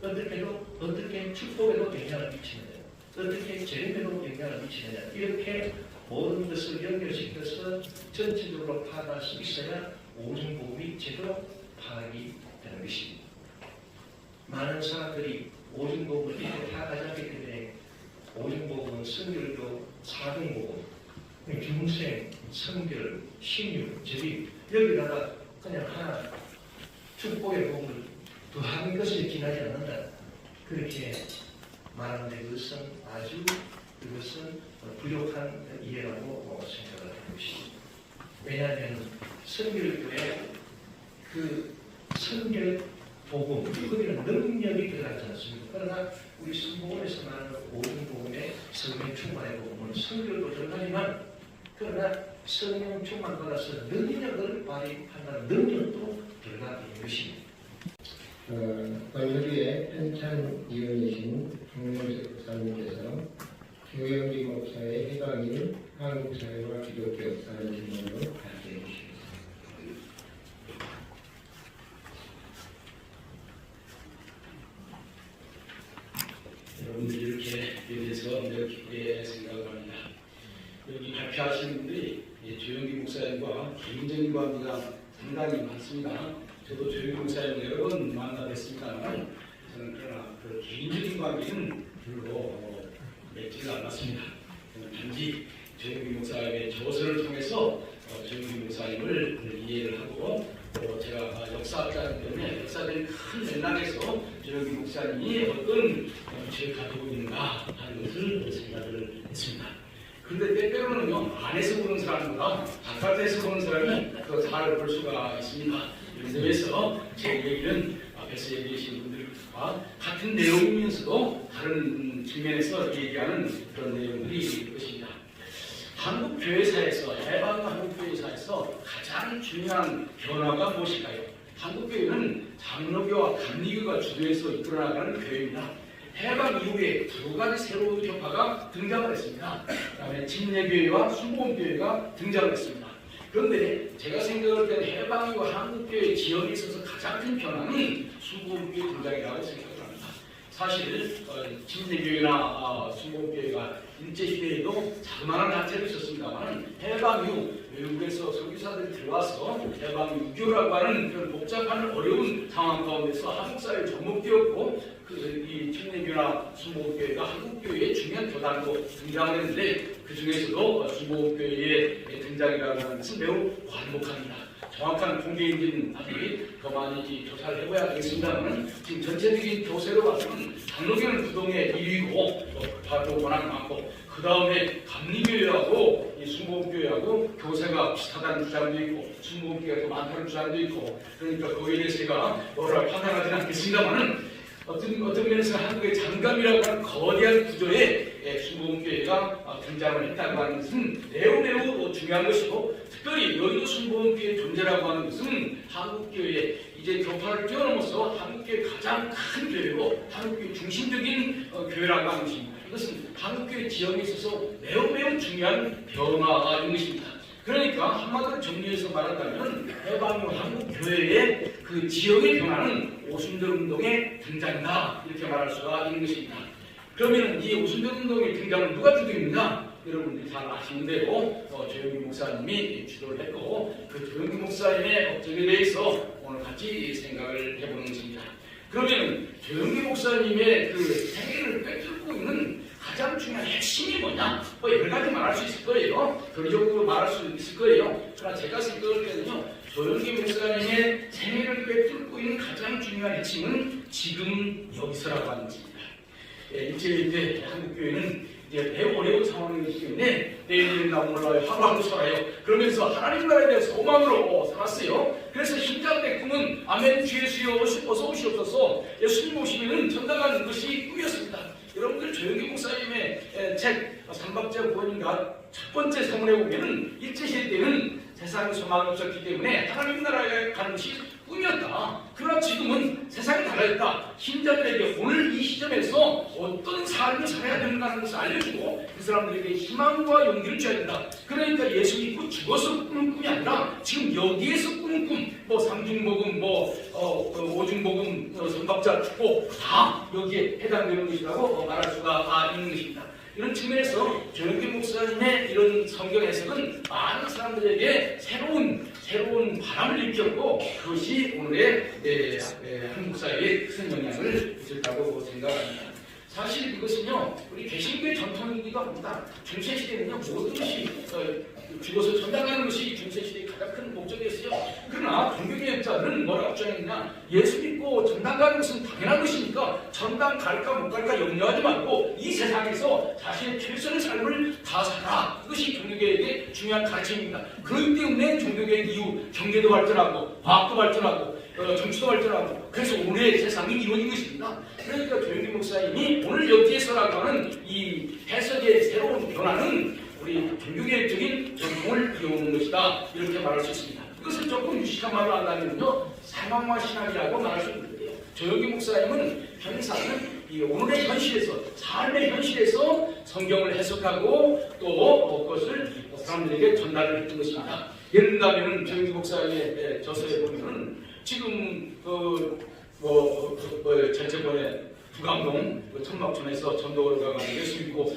어떻게 축복에도 영향을 미치느냐. 어떻게 재림에도 영향을 미치느냐. 이렇게 모든 것을 연결시켜서 전체적으로 파악할 수 있어야 오중복음이 제대로 파악이 되는 것입니다. 많은 사람들이 오중복음을 이렇게 파악하지 않기 때문에 오중복음은 성결교, 사등복음, 중생, 성결, 신유, 재림 여기다가 그냥 하나 축복의 복음을 더하는 것이 지나지 않는다. 그렇게 말하는데 그것은 아주 부족한 이해라고 생각을 하는 것입니다. 왜냐하면 성결교의 그 성결 복음, 거기는 능력이 들어가지 않습니다. 그러나 우리 성복음에서 말하는 오중복음의 성령 충만의 복음은 성결도 들어가지만 그러나 성령 충만 받아서 능력을 발휘한다는 능력도 들어가 있는 것입니다. 번유리의 편찬위원이신 박명수 목사님께서 조영기 목사의 해방인 한국사회와 기독교 역사를 질문으로 발표해 주시겠습니다. 여러분들이 이렇게 대해서 기쁘게 생각을 합니다. 여기 발표하시는 분들이 조영기 목사님과 김정인 관계가 상당히 많습니다. 저도 조영기 목사님 여러 번 만나 뵀습니다만 저는 그러나 그 개인적인 관계는 별로 맺지는 않았습니다. 저는 단지 조영기 목사님의 저서를 통해서 조영기 목사님을 이해를 하고 또 제가 역사학자이기 때문에 역사적인 큰 맥락에서 조영기 목사님이 어떤 정치를 가지고 있는가 하는 것을 생각을 했습니다. 그런데 때때로는요, 안에서 보는 사람보다 바깥에서 보는 사람이 더 잘 볼 수가 있습니다. 이런 점에서 제 얘기는 앞에서 얘기해 주신 분들과 같은 내용이면서도 다른 측면에서 얘기하는 그런 내용들이 있을 것입니다. 가장 중요한 변화가 무엇일까요? 한국교회는 장로교와 감리교가 주도해서 이끌어나가는 교회입니다. 해방 이후에 두 가지 새로운 교파가 등장을 했습니다. 그다음에 침례교회와 순복음교회가 등장을 했습니다. 그런데 제가 생각할 때는 해방 이후 한국교회 지역에 있어서 가장 큰 변화는 순복음교회 등장이라고 생각을 합니다. 사실 침례교회나 순복음교회가 일제시대에도 자그마한 단체로 있었습니다만 해방 이후 외국에서 선교사들이 들어와서 해방 유교라고 하는 그런 복잡한 어려운 상황 가운데서 한국 사회에 접목되었고 이 침례교나 순복음교회가 한국교회의 중요한 교단으로 등장을 했는데 그 중에서도 순복음교회의 등장이라고 하는 것은 매우 관복합니다. 정확한 통계인지는 더 많이 조사를 해봐야 되겠습니다만 지금 전체적인 교세로 봐서는 장로교는 부동의 1위고 파도 워낙 많고 그 다음에 감리교회하고 이 순복음교회하고 교세가 비슷하다는 주장도 있고 순복음교회가 더 많다는 주장도 있고 그러니까 거기에 대해서 제가 뭐라 판단하지는 않겠습니다만은 어떤 면에서 한국의 장감이라고 하는 거대한 구조에 순복음교회가 등장을 했다고 하는 것은 매우 중요한 것이고 특별히 여의도 순복음교회 존재라고 하는 것은 한국교회 이제 교파를 뛰어넘어서 한국교회 가장 큰 교회고 한국교회 중심적인 교회라고 하는 것입니다. 이것은 한국교회 지역에 있어서 매우 중요한 변화인 것입니다. 그러니까 한마디로 정리해서 말한다면 해방 후 한국교회의 그 지역의 변화는 오순절 운동의 등장이다 이렇게 말할 수가 있는 것입니다. 그러면 이 오순절 운동의 등장은 누가 주도했느냐? 여러분들이 잘 아시는 대로 조영기 목사님이 주도를 했고 그 조영기 목사님의 업적에 대해서 오늘 같이 생각을 해보는 것입니다. 그러면 조영기 목사님의 그 생애를 꿰뚫고 있는 가장 중요한 핵심이 뭐냐? 여러 가지 말할 수 있을 거예요. 교리적으로 말할 수 있을 거예요. 그러나 제가 생각할 때는요, 조영기 목사님의 생애를 꿰뚫고 있는 가장 중요한 핵심은 지금 여기서라고 하는 것입니다. 일제일 때 한국교회는 이제 매우 어려운 상황이기 때문에 내일은 나 몰라요. 하루하루 살아요. 그러면서 하나님 나라에 대한 소망으로 살았어요. 그래서 심장의 꿈은 아멘 주 예수여 어서 오시옵소서 예수님 오시면 천당 가는 것이 꿈이었습니다. 여러분들 조영기 목사님의 책 삼박자 구원인가 첫 번째 서문에 보면은 일제시대 때는 세상에 소망이 없었기 때문에 하나님 나라에 가는 것이 꿈이었다. 그러나 지금은 세상이 달라졌다. 신자들에게 오늘 이 시점에서 어떤 삶을 살아야 되는가 하는 것을 알려주고 그 사람들에게 희망과 용기를 줘야 된다. 그러니까 예수 믿고 죽어서 꾸는 꿈이 아니라 지금 여기에서 꾸는 꿈, 뭐 삼중복음, 오중복음, 삼박자 축복 다 여기에 해당되는 것이라고 말할 수가 있는 것입니다. 이런 측면에서 조영기 목사님의 이런 성경 해석은 많은 사람들에게 새로운 바람을 일으켰고 그것이 오늘의 한국 사회에 큰 영향을 미쳤다고 생각합니다. 사실 이것은요 우리 개신교의 전통이기도 합니다. 중세시대는요 모든 것이 죽어서 전당하는 것이 중세시대의 가장 큰 목적이었어요. 그러나 종교개혁자는 뭐라고 주장했느냐, 예수 믿고 전당 가는 것은 당연한 것이니까 전당 갈까 못 갈까 염려하지 말고 이 세상에서 자신의 최선의 삶을 다 살아. 이것이 종교개혁의 중요한 가르침입니다. 그렇기 때문에 종교개혁 이후 경제도 발전하고 과학도 발전하고 정치도 발전하고 그래서 오늘의 세상이 이루어진 것입니다. 그러니까 조영기 목사님이 오늘 여기에서라고 하는 이 해석의 새로운 변화는 우리 종교개혁적인 전통을 이어오는 것이다 이렇게 말할 수 있습니다. 이것을 조금 유식한 말로 한다면요 사망과 신학이라고 말할 수 있는 거예요. 조영기 목사님은 항상 이 오늘의 현실에서 삶의 현실에서 성경을 해석하고 또 그것을 사람들에게 전달을 했던 것입니다. 예를 들면 조영기 목사님의 저서에 보면은 지금 전체번에 부강동 천막촌에서 전도를 가가지고 예수 믿고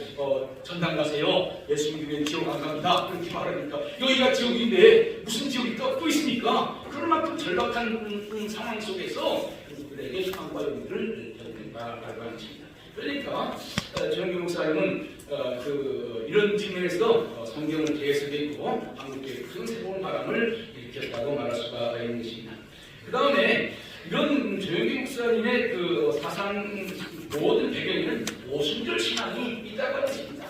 전당 가세요. 예수 믿으면 지옥 안 갑니다. 그렇게 말하니까 여기가 지옥인데 무슨 지옥이 또 있습니까? 그러나 또 절박한 상황 속에서 그들에게 희망과 용기를 말하고 하십니다. 그러니까 조영기 목사님은 이런 측면에서 성경을 재해석했고 한국교회에 큰 새로운 바람을 일으켰다고 말할 수가 있는 것입니다. 그 다음에 이런 조영기 목사님의 그 사상 모든 배경에는 오순절 신앙이 있다고 하는 것입니다.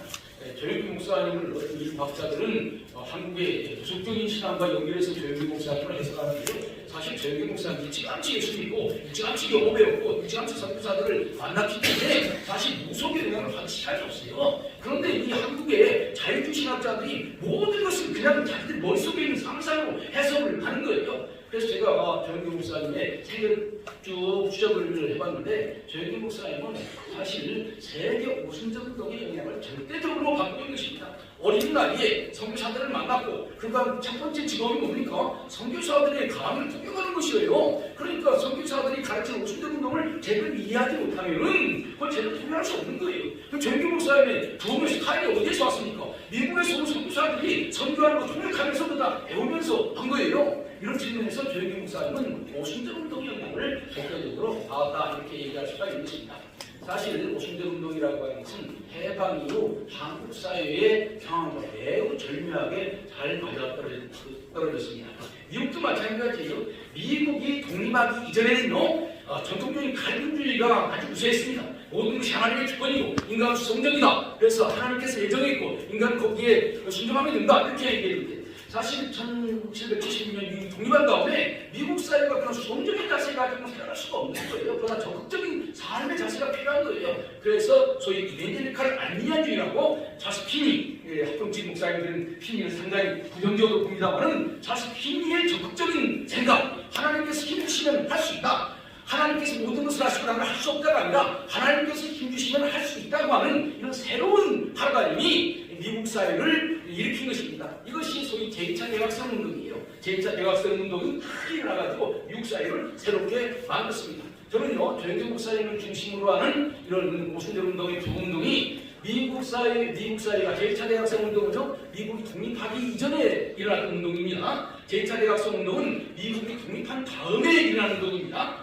조영기 목사님을 어떤 이 박사들은 한국의 도속적인 신앙과 연결해서 조영기 목사님을 해석하는데 사실 조영기 목사님 일찌감치 예수 믿고 일찌감치 영어 배웠고 일찌감치 선교사들을 만났기 때문에 사실 무속의 영향을 받을 시간이 없어요. 그런데 이 한국의 자유주의 신학자들이 모든 것을 그냥 자기들 머릿속에 있는 상상으로 해석을 하는 거예요. 그래서 제가 조영기 목사님의 생애를 쭉 추적을 해봤는데 조영기 목사님은 사실 세계 오순절 운동의 영향을 절대적으로 받고 있는 것입니다. 어린 나이에 선교사들을 만났고 그다음 첫 번째 직업이 뭡니까? 선교사들의 강을 구경하는 것이에요. 그러니까 선교사들이 가르치는 오순절 운동을 제대로 이해하지 못하면은 그걸 제대로 통일할 수 없는 거예요. 그 조영기 목사님의 부흥의 스타일이 어디에서 왔습니까? 미국에서 온 선교사들이 선교하는 거 통역하면서 다 배우면서 한 거예요. 이런 측면에서 조영기 목사님은 오순절 운동의 영향을 독자적으로 받았다 이렇게 얘기할 수가 있는 것입니다. 사실 오순절 운동이라고 하는 것은 해방 이후 한국 사회의 상황과 매우 절묘하게 잘 맞아떨어졌습니다. 미국도 마찬가지예요. 미국이 독립하기 이전에는요 전통적인 칼빈주의가 아주 우세했습니다. 모든 것이 하나님의 주권이고 인간은 수성적이다. 그래서 하나님께서 예정했고 인간은 거기에 순종하면 된다 이렇게 얘기했는데 사실 1776년 미국이 독립한 다음에 미국 사회가 그런 수동적인 자세 가지고 살아갈 수가 없는 거예요. 그러나 적극적인 삶의 자세가 필요한 거예요. 그래서 소위 이벤젤리칼 알미니안주의라고 찰스 피니, 합동직 목사님들은 피니를 상당히 부정적으로 봅니다만은 찰스 피니의 적극적인 생각, 하나님께서 힘주시면 할 수 있다. 하나님께서 모든 것을 하시고 나는 할 수 없다가 아니라 하나님께서 힘주시면 할 수 있다고 하는 이런 새로운 파라다임이 미국 사회를 일으킨 것입니다. 이것이 소위 제2차 대학생 운동이에요. 제2차 대학생 운동은 크게 일어나가지고 미국 사회를 새롭게 만들었습니다. 저는요, 조영기 목사님을 중심으로 하는 이런 오순절 운동의 부흥운동이 미국 사회가 제1차 대학생 운동은요, 미국이 독립하기 이전에 일어났던 운동입니다. 제2차 대학생 운동은 미국이 독립한 다음에 일어난 운동입니다.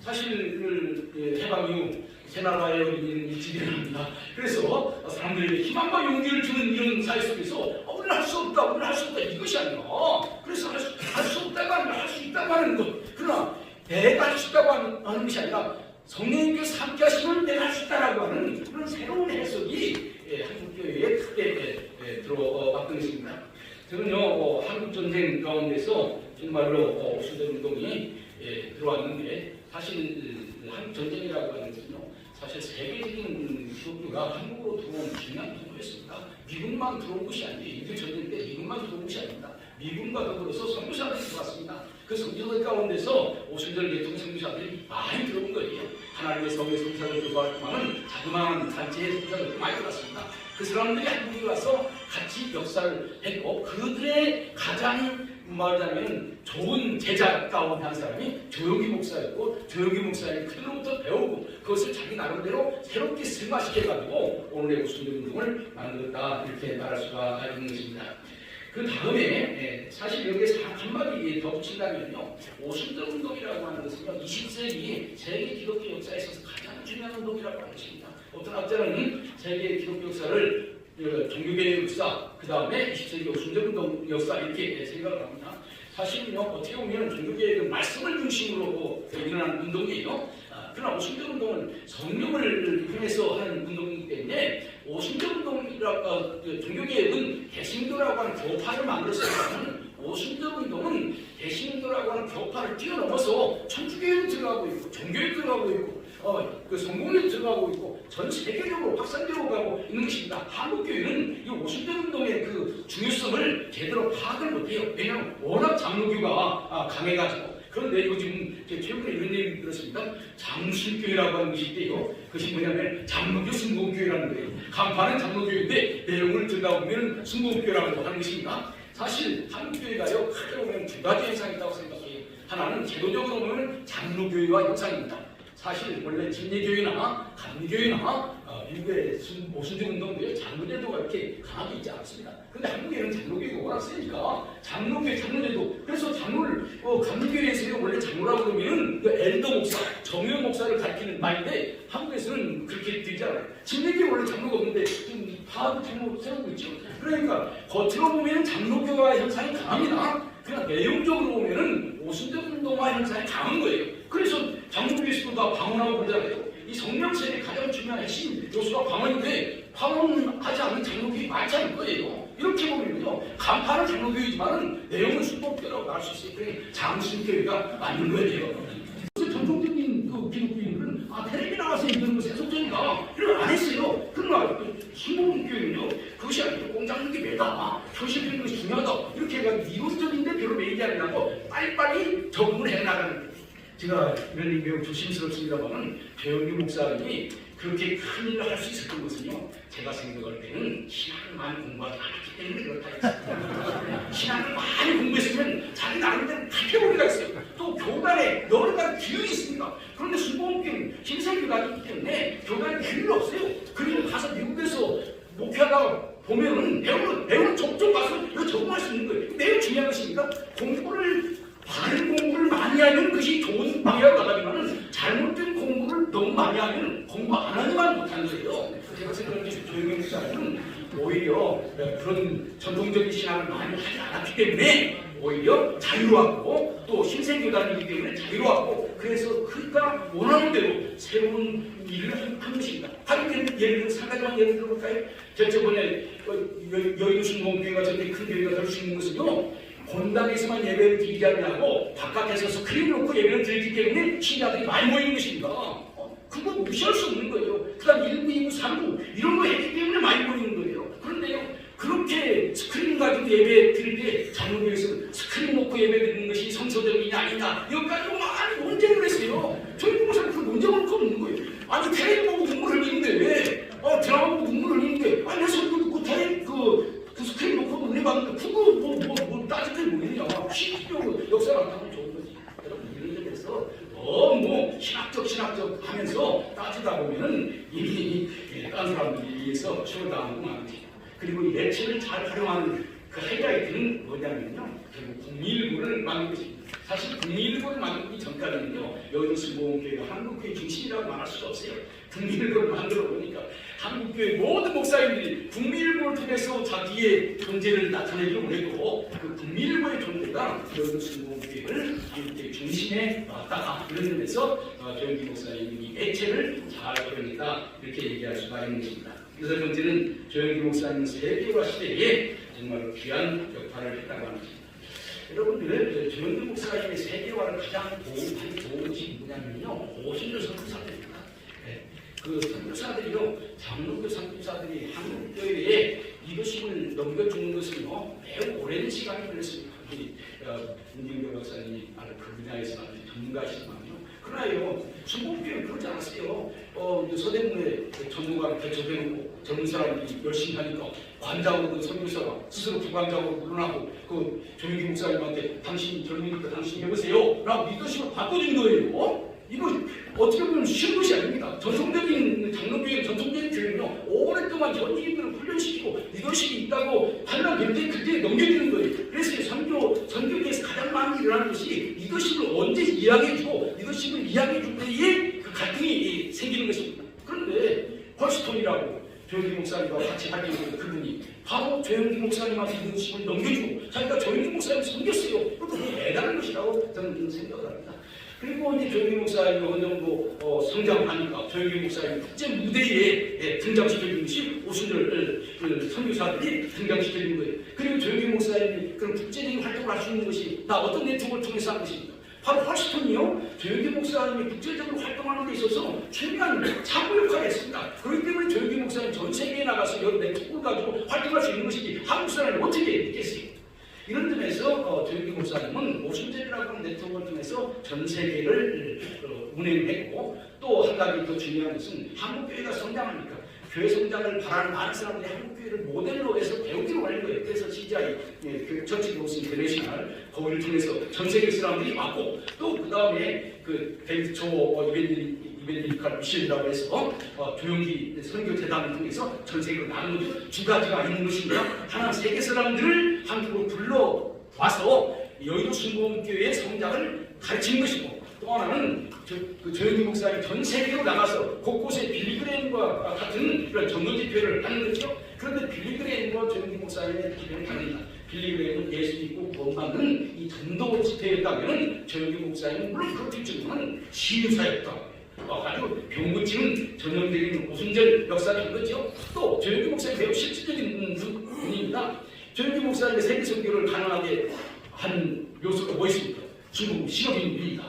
사실 해방 이후 새나라의 어린이는 일찍 일어납니다. 그래서 사람들에게 희망과 용기를 주는 이런 사회 속에서 우리는 할 수 없다, 우리는 할 수 없다 이것이 아니라 그래서 할 수 없다가 아니라 할 수 있다고 하는 것. 그러나 내가 할 수 있다고 하는 것이 아니라 성령님께서 함께 하시면 내가 할 수 있다라고 하는 그런 새로운 해석이 한국교회에 크게 들어왔던 것입니다. 저는요 한국전쟁 가운데서 정말로 오순절 운동이 들어왔는데 사실 한국전쟁이라고 하는 것은요 사실 세계적인 기독교가 한국으로 들어온 중요한 통로였습니다. 미국만 들어온 것이 아니에요. 6.25 전쟁 때 미국만 들어온 것이 아닙니다. 미국과 더불어서 선교사들이 들어왔습니다. 그 선교사들 가운데서 오순절 계통 선교사들이 많이 들어온 거예요. 하나님의 성의 선교사들 들어왔지만은 자그마한 단체의 선교사들도 많이 들어왔습니다. 그 사람들이 한국에 와서 같이 역사를 했고 그들의 가장 말하자면 좋은 제자 가운데 한 사람이 조영기 목사였고 조영기 목사님이 그들로부터 배우고 그것을 자기 나름대로 새롭게 승화시켜가지고 오늘의 오순절 운동을 만들었다 이렇게 말할 수가 있는 것입니다. 그 다음에 사실 여기에서 한마디 더 붙인다면요 오순절 운동이라고 하는 것은요 20세기 세계 기독교 역사에 있어서 가장 중요한 운동이라고 하는 것입니다. 어떤 학자는 세계 기독교 역사를 종교개혁 역사, 그 다음에 20세기 오순절 운동 역사 이렇게 생각을 합니다. 사실은요 어떻게 보면 종교개혁은 말씀을 중심으로 일어나는 운동이에요. 그러나 오순절 운동은 성령을 통해서 하는 운동이기 때문에 오순절 운동이라고 종교개혁은 대신교라고 하는 교파를 만들었지만 오순절 운동은 대신교라고 하는 교파를 뛰어넘어서 천주교에도 들어가고 있고 종교에 들어가고 있고 그 성공에 들어가고 있고 전 세계적으로 확산되어 가고 있는 것입니다. 한국교회는 이 오순절 운동의 그 중요성을 제대로 파악을 못해요. 왜냐하면 워낙 장로교가 강해가지고. 그런데 요즘 최근에 이런 얘기 들었습니다. 장순교회라고 하는 것이 있대요. 그것이 뭐냐면 장로교 순복음교회라는 거예요. 간판은 장로교회인데 내용을 들다 보면 순복음교회라고 하는 것입니다. 사실 한국교회가요 크게 보면 두 가지 현상이 있다고 생각해요. 하나는 제도적으로 보면 장로교회와 형상입니다. 사실 원래 진리교회나 감리교회나 미국의 오순절 운동도요 장로제도가 이렇게 강하게 있지 않습니다. 근데 한국에는 장로교회가 워낙 세니까 장로교회 장로제도 그래서 장로를 감리교회에서 원래 장로라고 그러면 그 엘더 목사 정효 목사를 가리키는 말인데 한국에서는 그렇게 되지 않아요. 진리교회 원래 장로가 없는데 다 장로 세우고 있죠. 그러니까 겉으로 보면 장로교와 현상이 강합니다. 그러나 내용적으로 보면은 오순절 운동과 현상이 강한 거예요. 그래서 장로교에서도 다 방언하고 그러잖아요. 이 성령세의 가장 중요한 핵심 요소가 방언인데 방언하지 않는 장로교회 많지 않을 거예요. 이렇게 보면요. 간판은 장로교회지만은 내용은 순복교라고 할 수 있어요. 그래 장신교회가 맞는 거예요. 전통적인 그 기독교인들은 텔레비 나와서 이런 거 세속적이다 이런 안 했어요. 그러나 순복음교회는요 그것이 아니고 공장는 게 매다 표시되는 것이 중요하다 이렇게 해가지고 이론적인데 별로 매이지 않냐고 빨리빨리 적응을 해나가는 거예요. 제가 이런 일 매우 조심스럽습니다만은 배영규 목사님이 그렇게 큰 일을 할 수 있었던 것은요 제가 생각할 때는 신학을 많이 공부하지 않았기 때문에 그렇다 했습니다. 신학을 많이 공부했으면 자기 나름대로 답해보기가 있어요. 또 교단에 여러 가지 기운이 있습니다. 그런데 순복음교회는 신생교단이기 때문에 교단에 기운이 없어요. 그리고 가서 미국에서 목회하다가 보면은 배우는 족족 가서 이거 적응할 수 있는 거예요. 매우 중요한 것입니다. 바른 공부를 많이 하면 그것이 좋은 방향으로 나가지만은 잘못된 공부를 너무 많이 하면 공부 안 하지만 못하는 거예요. 제가 생각할 때 조영경 목사님은 오히려 그런 전통적인 신학을 많이 하지 않았기 때문에 오히려 자유로웠고 또 신생교단이기 때문에 자유로웠고 그래서 그가 원하는 대로 새로운 일을 한 것입니다. 예를 들어 한 가지만 예를 들어볼까요? 저번에 여의도 순복음교회가 저렇게 큰 교회가 될 수 있는 것은요 본당에서만 예배를 드리지 않냐고 바깥에서 스크린 놓고 예배를 드리기 때문에 신자들이 많이 모이는 것입니다. 그거 무시할 수 없는 거예요. 그 다음 1부, 2부, 3부 이런 거 했기 때문에 많이 모이는 거예요. 그런데요 그렇게 스크린 가지고 예배 드릴 때 장로교에서 스크린 놓고 예배 드리는 것이 성서적이냐 아니냐 이거 가지고 많이 논쟁을 했어요. 저희 부모사는 그 논쟁을 거 없는 거예요. 아니 텔레비 보고 눈물 흘리는데 드라마 보고 눈물 흘리는데 아니 내 소리 듣고 텔레비 그 스크린 놓고 은혜 받는데 그거 뭐 따지게 뭐냐 시기적으로 역사를 안 하면 좋은 거지. 여러분 이런 점에서 너무 신학적 하면서 따지다 보면은 이미 다른 사람들에 의해서 치워당하고 말이지. 그리고 이 매체를 잘 활용하는 그 하이라이트는 뭐냐면요 결국 국민일보를 만든 것입니다. 사실 국민일보를 만들기 전까지는요 여의도 순복음교회가 한국교회 중심이라고 말할 수가 없어요. 국민일보를 만들어 보니까 한국교회 모든 목사님들이 국민일보를 통해서 자기의 존재를 나타내려고 해도 그 국민일보의 존재가 여의도 순복음교회를 한국교회 중심에 놨다 이런 점에서 조영기 목사님이 이 매체를 잘 활용했다 이렇게 얘기할 수가 있는 것입니다. 여섯 번째는 조영기 목사님 세계화 시대에 정말 귀한 역할을 했다고 하는 것입니다. 여러분들 조영기 목사님의 세계화를 가장 도움한 것이 뭐냐면요 고신들 선교사들입니다. 그 선교사들이요 장로교 선교사들이 한국교회에 리더십을 넘겨주는 것은요 매우 오랜 시간이 걸렸습니다. 문진경 박사님이 그 분야에서 아주 전문가이시지만요 그러나요 순복음교회는 그러지 않았어요. 서대문에 전문가 개척해놓고 젊은 사람들이 열심히 하니까 관장으로 선교사가 스스로 부관장으로 물러나고 그 조영기 목사님한테 당신 젊으니까 당신이 해보세요 라고 리더십을 바꿔준 거예요. 이거 어떻게 보면 쉬운 것이 아닙니다. 전통적인 장로교회 전통적인 교회는요 오랫동안 전직인들을 훈련시키고 리더십이 있다고 하려면 그때 넘겨주는 거예요. 그래서 선교계에서 가장 많이 일어나는 것이 리더십을 언제 이야기해주고 리더십을 이야기해줄 때에 그 갈등이 생기는 것입니다. 그런데 펄스톤이라고 조영기 목사님과 같이 활동했던 그분이 바로 조영기 목사님한테 리더십을 넘겨주고 자기가 조영기 목사님을 섬겼어요. 그것도 대단한 것이라고 저는 생각을 합니다. 그리고 이제 조영기 목사님이 어느 정도 성장하니까 조영기 목사님 국제 무대에 등장시켜준 것이 오순절 선교사들이 등장시켜준 거예요. 그리고 조영기 목사님이 그런 국제적인 활동을 할 수 있는 것이 다 어떤 네트워크를 통해서 한 것입니다. 바로 펄스톤이요. 조영기 목사님이 국제적으로 활동하는 데 있어서 중요한 참고 역할을 했습니다. 그렇기 때문에 조영기 목사님 전 세계에 나가서 여러 네트워크를 가지고 활동할 수 있는 것이지 한국 사람이 어떻게 있겠어요. 이런 점에서 조영기 목사님은 오순절이라고 하는 네트워크를 통해서 전 세계를 운행했고 또 한 가지 더 중요한 것은 한국교회가 성장하니까 교회 성장을 바라는 많은 사람들이 한국교회를 모델로 해서 배우기로 하는 거예요. 그래서 CGI 처치 그로스 인터내셔널 거기를 통해서 전 세계 사람들이 왔고 또 그 다음에 그 데이비드 조 이벤리컬 미션이라고 해서 조영기 선교재단을 통해서 전 세계로 나눈 거죠. 두 가지가 있는 것입니다. 하나는 세계 사람들을 한국으로 불러와서 여의도 순복음교회의 성장을 가르치는 것이고 또 하나는 조영기 목사님이 전 세계로 나가서 곳곳에 빌리그레인과 같은 그런 전도집회를 하는 거죠. 그런데 빌리그레인과 조영기 목사님의 기회는 다릅니다. 빌리그레인은 예수 믿고 구원받는 이 전도 집회였다면 조영기 목사님은 물론 그렇겠지만 시인사였다. 아주 병 고치는 전형적인 오순절 역사를 한 거죠. 또 조영기 목사님 매우 실질적인 분입니다. 조영기 목사님의 세계 선교를 가능하게 한 요소가 뭐 있습니까? 순복음 실업인입니다.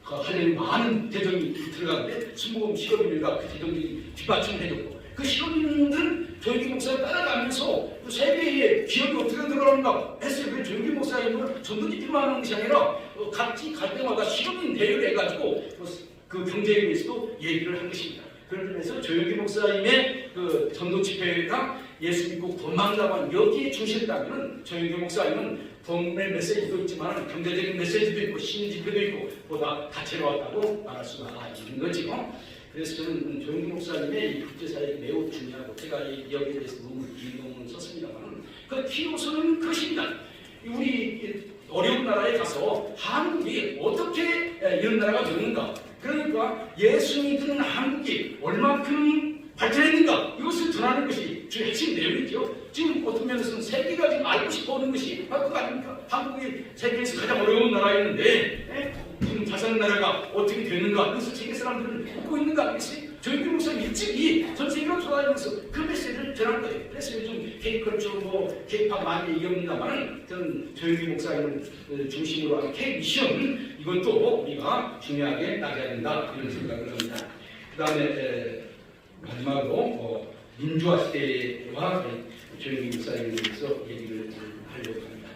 그 하나님 많은 대정이 들어가는데 순복음 실업인들과 그 대정이 뒷받침을 해줬고 그 실업인들은 조영기 목사를 따라가면서 그 세계에 기업이 어떻게 들어가는가 했어요. 그 조영기 목사님은 전도지 필요한 것이 아니라 같이 갈 때마다 실업인 대회를 해가지고 그 경제에 대해서도 얘기를 한 것입니다. 그러면서 조영기 목사님의 그 전도 집회가 예수 믿고 도망가고 여기에 중심했다면 조영기 목사님은 동네 메시지도 있지만 경제적인 메시지도 있고 신집회도 있고 보다 다채로웠다고 말할 수가 있는 거죠. 그래서 저는 조영기 목사님의 이 국제사역이 매우 중요하고 제가 여기에 대해서 너무 긴 논문을 썼습니다만 그 키로서는 그것입니다. 우리 어려운 나라에 가서 한국이 어떻게 이런 나라가 되는가, 그러니까 예수 믿는 한국이 얼마큼 발전했는가 이것을 전하는 것이 주 핵심 내용이죠. 지금 어떤 면에서는 세계가 지금 알고 싶어하는 것이 바로 그거 아닙니까? 한국이 세계에서 가장 어려운 나라였는데 지금 자산 나라가 어떻게 됐는가, 그래서 세계 사람들은 믿고 있는 거 아니겠어요? 조영기 목사님 일찍이 전 세계로 돌아다니면서 그 메시지를 전한 거예요. 그래서 요즘 K컬처 K팝 많이 얘기합니다만 저는 조영기 목사님을 중심으로 하는 K미션 이것도 우리가 중요하게 나가야 된다 이런 생각을 합니다. 그 다음에 마지막으로 민주화 시대와 조영기 목사님에 대해서 얘기를 하려고 합니다.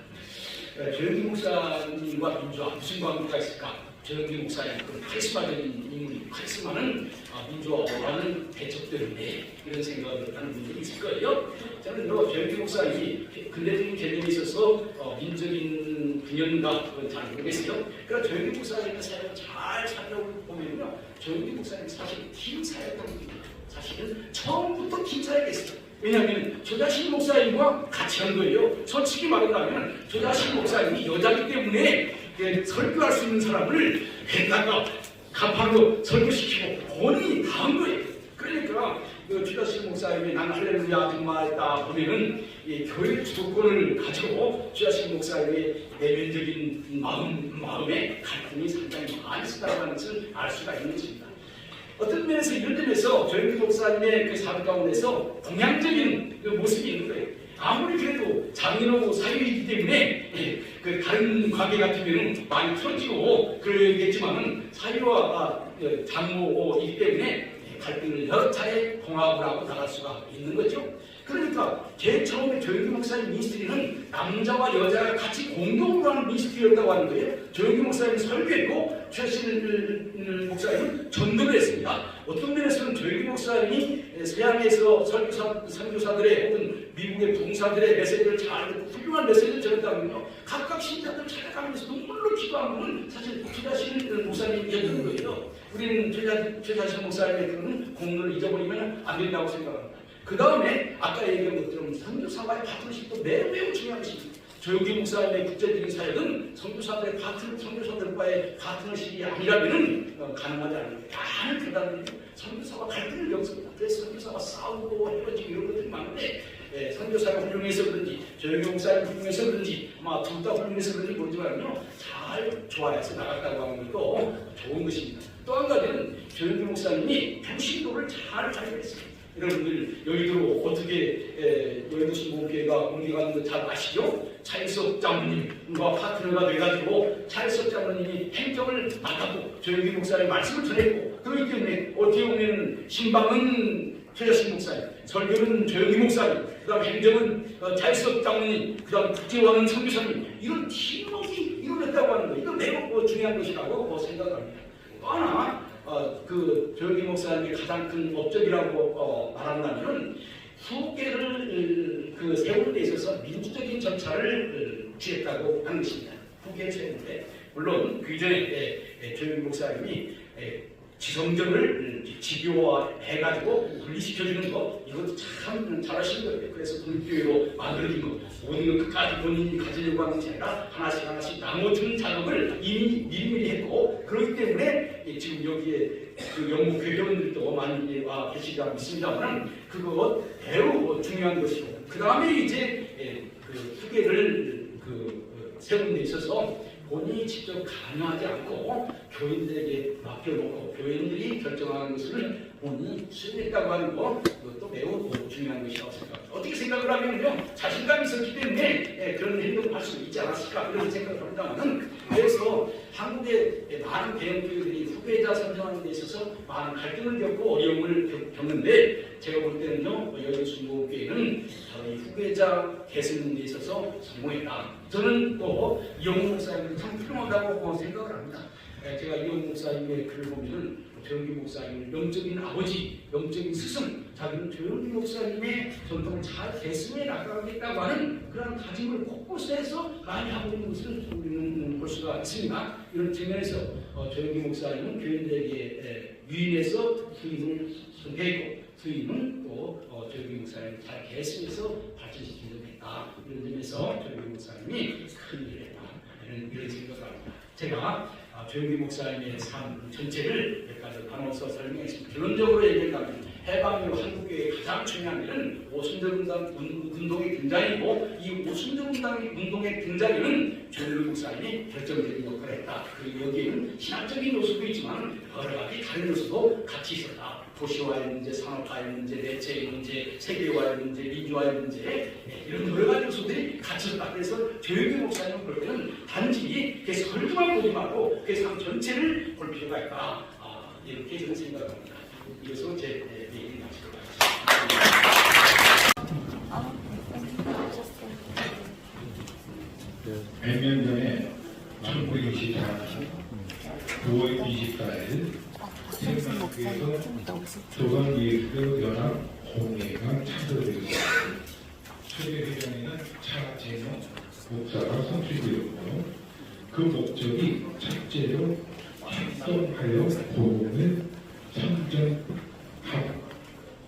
조영기 목사님과 민주화 무슨 관계가 있을까? 조영기 목사님 그런 카리스마적인 인물이 카리스마는 민주화와는 대척되는데 이런 생각을 하는 분들이 있을 거예요. 저는 조영기 목사님이 근대적인 개념에 있어서 민적인 분연가 그건 잘 모르겠어요. 그러나 조영기 목사님의 사역을 잘 살펴보면요, 조영기 목사님 사실 팀 사역입니다. 사실은 처음부터 팀 사역했어요. 왜냐하면 조자신 목사님과 같이 한 거예요. 솔직히 말한다면 조자신 목사님이 여자이기 때문에 설교할 수 있는 사람을 했다가 간판으로 설교시키고 본인이 다 한 거예요. 그러니까 조자신 목사님이 난 할렐루야 정말다 보면은 교회 주도권을 가지고 조자신 목사님의 내면적인 마음에 갈등이 상당히 많이 있다는 것을 알 수가 있는 것입니다. 어떤 면에서 이런 점에서 조영기 목사님의 그 삶 가운데서 동양적인 그 모습이 있는 거예요. 아무리 그래도 장인어고 사유이기 때문에 그 다른 관계 같으면 많이 풀어지고 그러겠지만은 사유와 장모이기 때문에 갈등을 여러 차례 통합을 하고 나갈 수가 있는 거죠. 그러니까 제일 처음에 조영기 목사님 미니스트리는 남자와 여자가 같이 공동으로 하는 미니스트리였다고 하는 거예요. 조영기 목사님은 설교했고 최신 목사님은 전도를 했습니다. 어떤 면에서는 조영기 목사님이 서양에서 선교사들의 혹은 미국의 부흥사들의 메시지를 잘 듣고 훌륭한 메시지를 전했다면요, 각각 신자들 찾아가면서 눈물로 기도한 분은 사실 최자신 목사님이었던 거예요. 우리는 최자신 목사님의 그런 공로를 잊어버리면 안 된다고 생각합니다. 그 다음에 아까 얘기한 것처럼 선교사와의 파트너십도 매우 중요한 것입니다. 조영기 목사님의 국제적인 사역은 선교사들과의 파트너십이 아니라면 가능하지 않습니다. 많은 대단히 선교사와 갈등을 겪습니다. 그래서 선교사와 싸우고 헤어지고 이런 것들이 많은데 선교사가 훌륭해서 그런지 조영기 목사님 훌륭해서 그런지 아마 둘 다 훌륭해서 그런지 모르지만요, 잘 조화해서 나갔다고 하는 것도 좋은 것입니다. 또 한 가지는 조영기 목사님이 평신도를 잘 발견했습니다. 여러분들 여의도로 어떻게 여의도 신봉교회가 옮겨가는 거 잘 아시죠? 차일석 장로님과 파트너가 돼가지고 차일석 장로님이 행정을 맡았고 조영기 목사님 말씀을 전했고, 그렇기 때문에 어떻게 보면 신방은 최자신 목사님, 설교는 조영기 목사님, 그 다음 행정은 차일석 장로님, 그 다음 국제화는 선교사님, 이런 팀워크가 이루어졌다고 하는 거, 이거 매우 중요한 것이라고 생각합니다. 또 하나 그 조영기 목사님의 가장 큰 업적이라고 말한다면 후계를 세우는 데 있어서 민주적인 절차를 취했다고 하는 것입니다. 후계를 세우는데 물론 그 이전에 조영기 목사님이 지성전을 집요화해가지고 분리시켜주는 것, 이것도 참 잘하신 거예요. 그래서 독립교회로 만들어진 것, 모든 것 끝까지 본인이 가지려고 하는 것이 아니라 하나씩 나눠주는 작업을 이미 미리미리 했고, 그렇기 때문에 지금 여기에 그 영국 교회원들도 많이 와 계시다고 믿습니다만 그것 매우 중요한 것이고, 그 다음에 이제 그 후계를 세우는 데 있어서 본인이 직접 강요하지 않고 교인들에게 맡겨놓고 교인들이 결정하는 것을 본인이 수행했다고 하는 거 그것도 매우 중요한 것이라고 생각합니다. 어떻게 생각을 하면요 자신감이 있었기 때문에 그런 행동을 할 수 있지 않았을까 이런 생각을 합니다만은 그래서 한국의 많은 대형교회들이 후배자 선정하는 데 있어서 많은 갈등을 겪고 어려움을 겪는데 제가 볼 때는요 여인순복교회는 이 후배자 계승하는 데 있어서 성공했다. 저는 또 이용훈 목사님이 참 훌륭하다고 생각을 합니다. 제가 이용훈 목사님의 글을 보면은 조영기 목사님은 영적인 아버지, 영적인 스승, 자기는 조영기 목사님의 전통을 잘 계승해 나가겠다고 하는 그런 다짐을 곳곳에서 많이 하고 있는 것을 우리는 볼 수가 있습니다. 이런 측면에서 조영기 목사님은 교인들에게 유인해서 후임을 선택했고 후임은 또 조영기 목사님을 잘 계승해서 발전시키도록 했다. 이런 점에서 조영기 목사님이 큰 일을 했다. 이런 생각을 합니다. 제가 조영기 목사님의 삶 전체를 몇 가지 나눠서 설명했습니다. 결론적으로 얘기한다면 해방이후 한국교회의 가장 중요한 일은 오순절 운동의 등장이고 이 오순절 운동의 등장에는 조영기 목사님이 결정적인 역할을 했다. 그리고 여기에는 신학적인 요소도 있지만 여러 가지 다른 요소도 같이 있었다. 도시화의 문제, 산업화의 문제, 매체의 문제, 세계화의 문제, 민주화의 문제 이런 여러 가지 요소들이 같이 있었다. 그래서 조영기 목사님은 볼 때는 단지 그 설교만 보지 말고 그 삶 전체를 볼 필요가 있다. 이렇게 저는 생각을 합니다. 이것으로 제 얘기를 마치도록 하겠습니다. 100년 전에 1924년 9월 24일 생각에서 조선예술교 연합 공회가 차별되었습니다. 초대회장에는 차재명 목사가 선출되었고 그 목적이 첫째로 활동하여 복음을 선전하고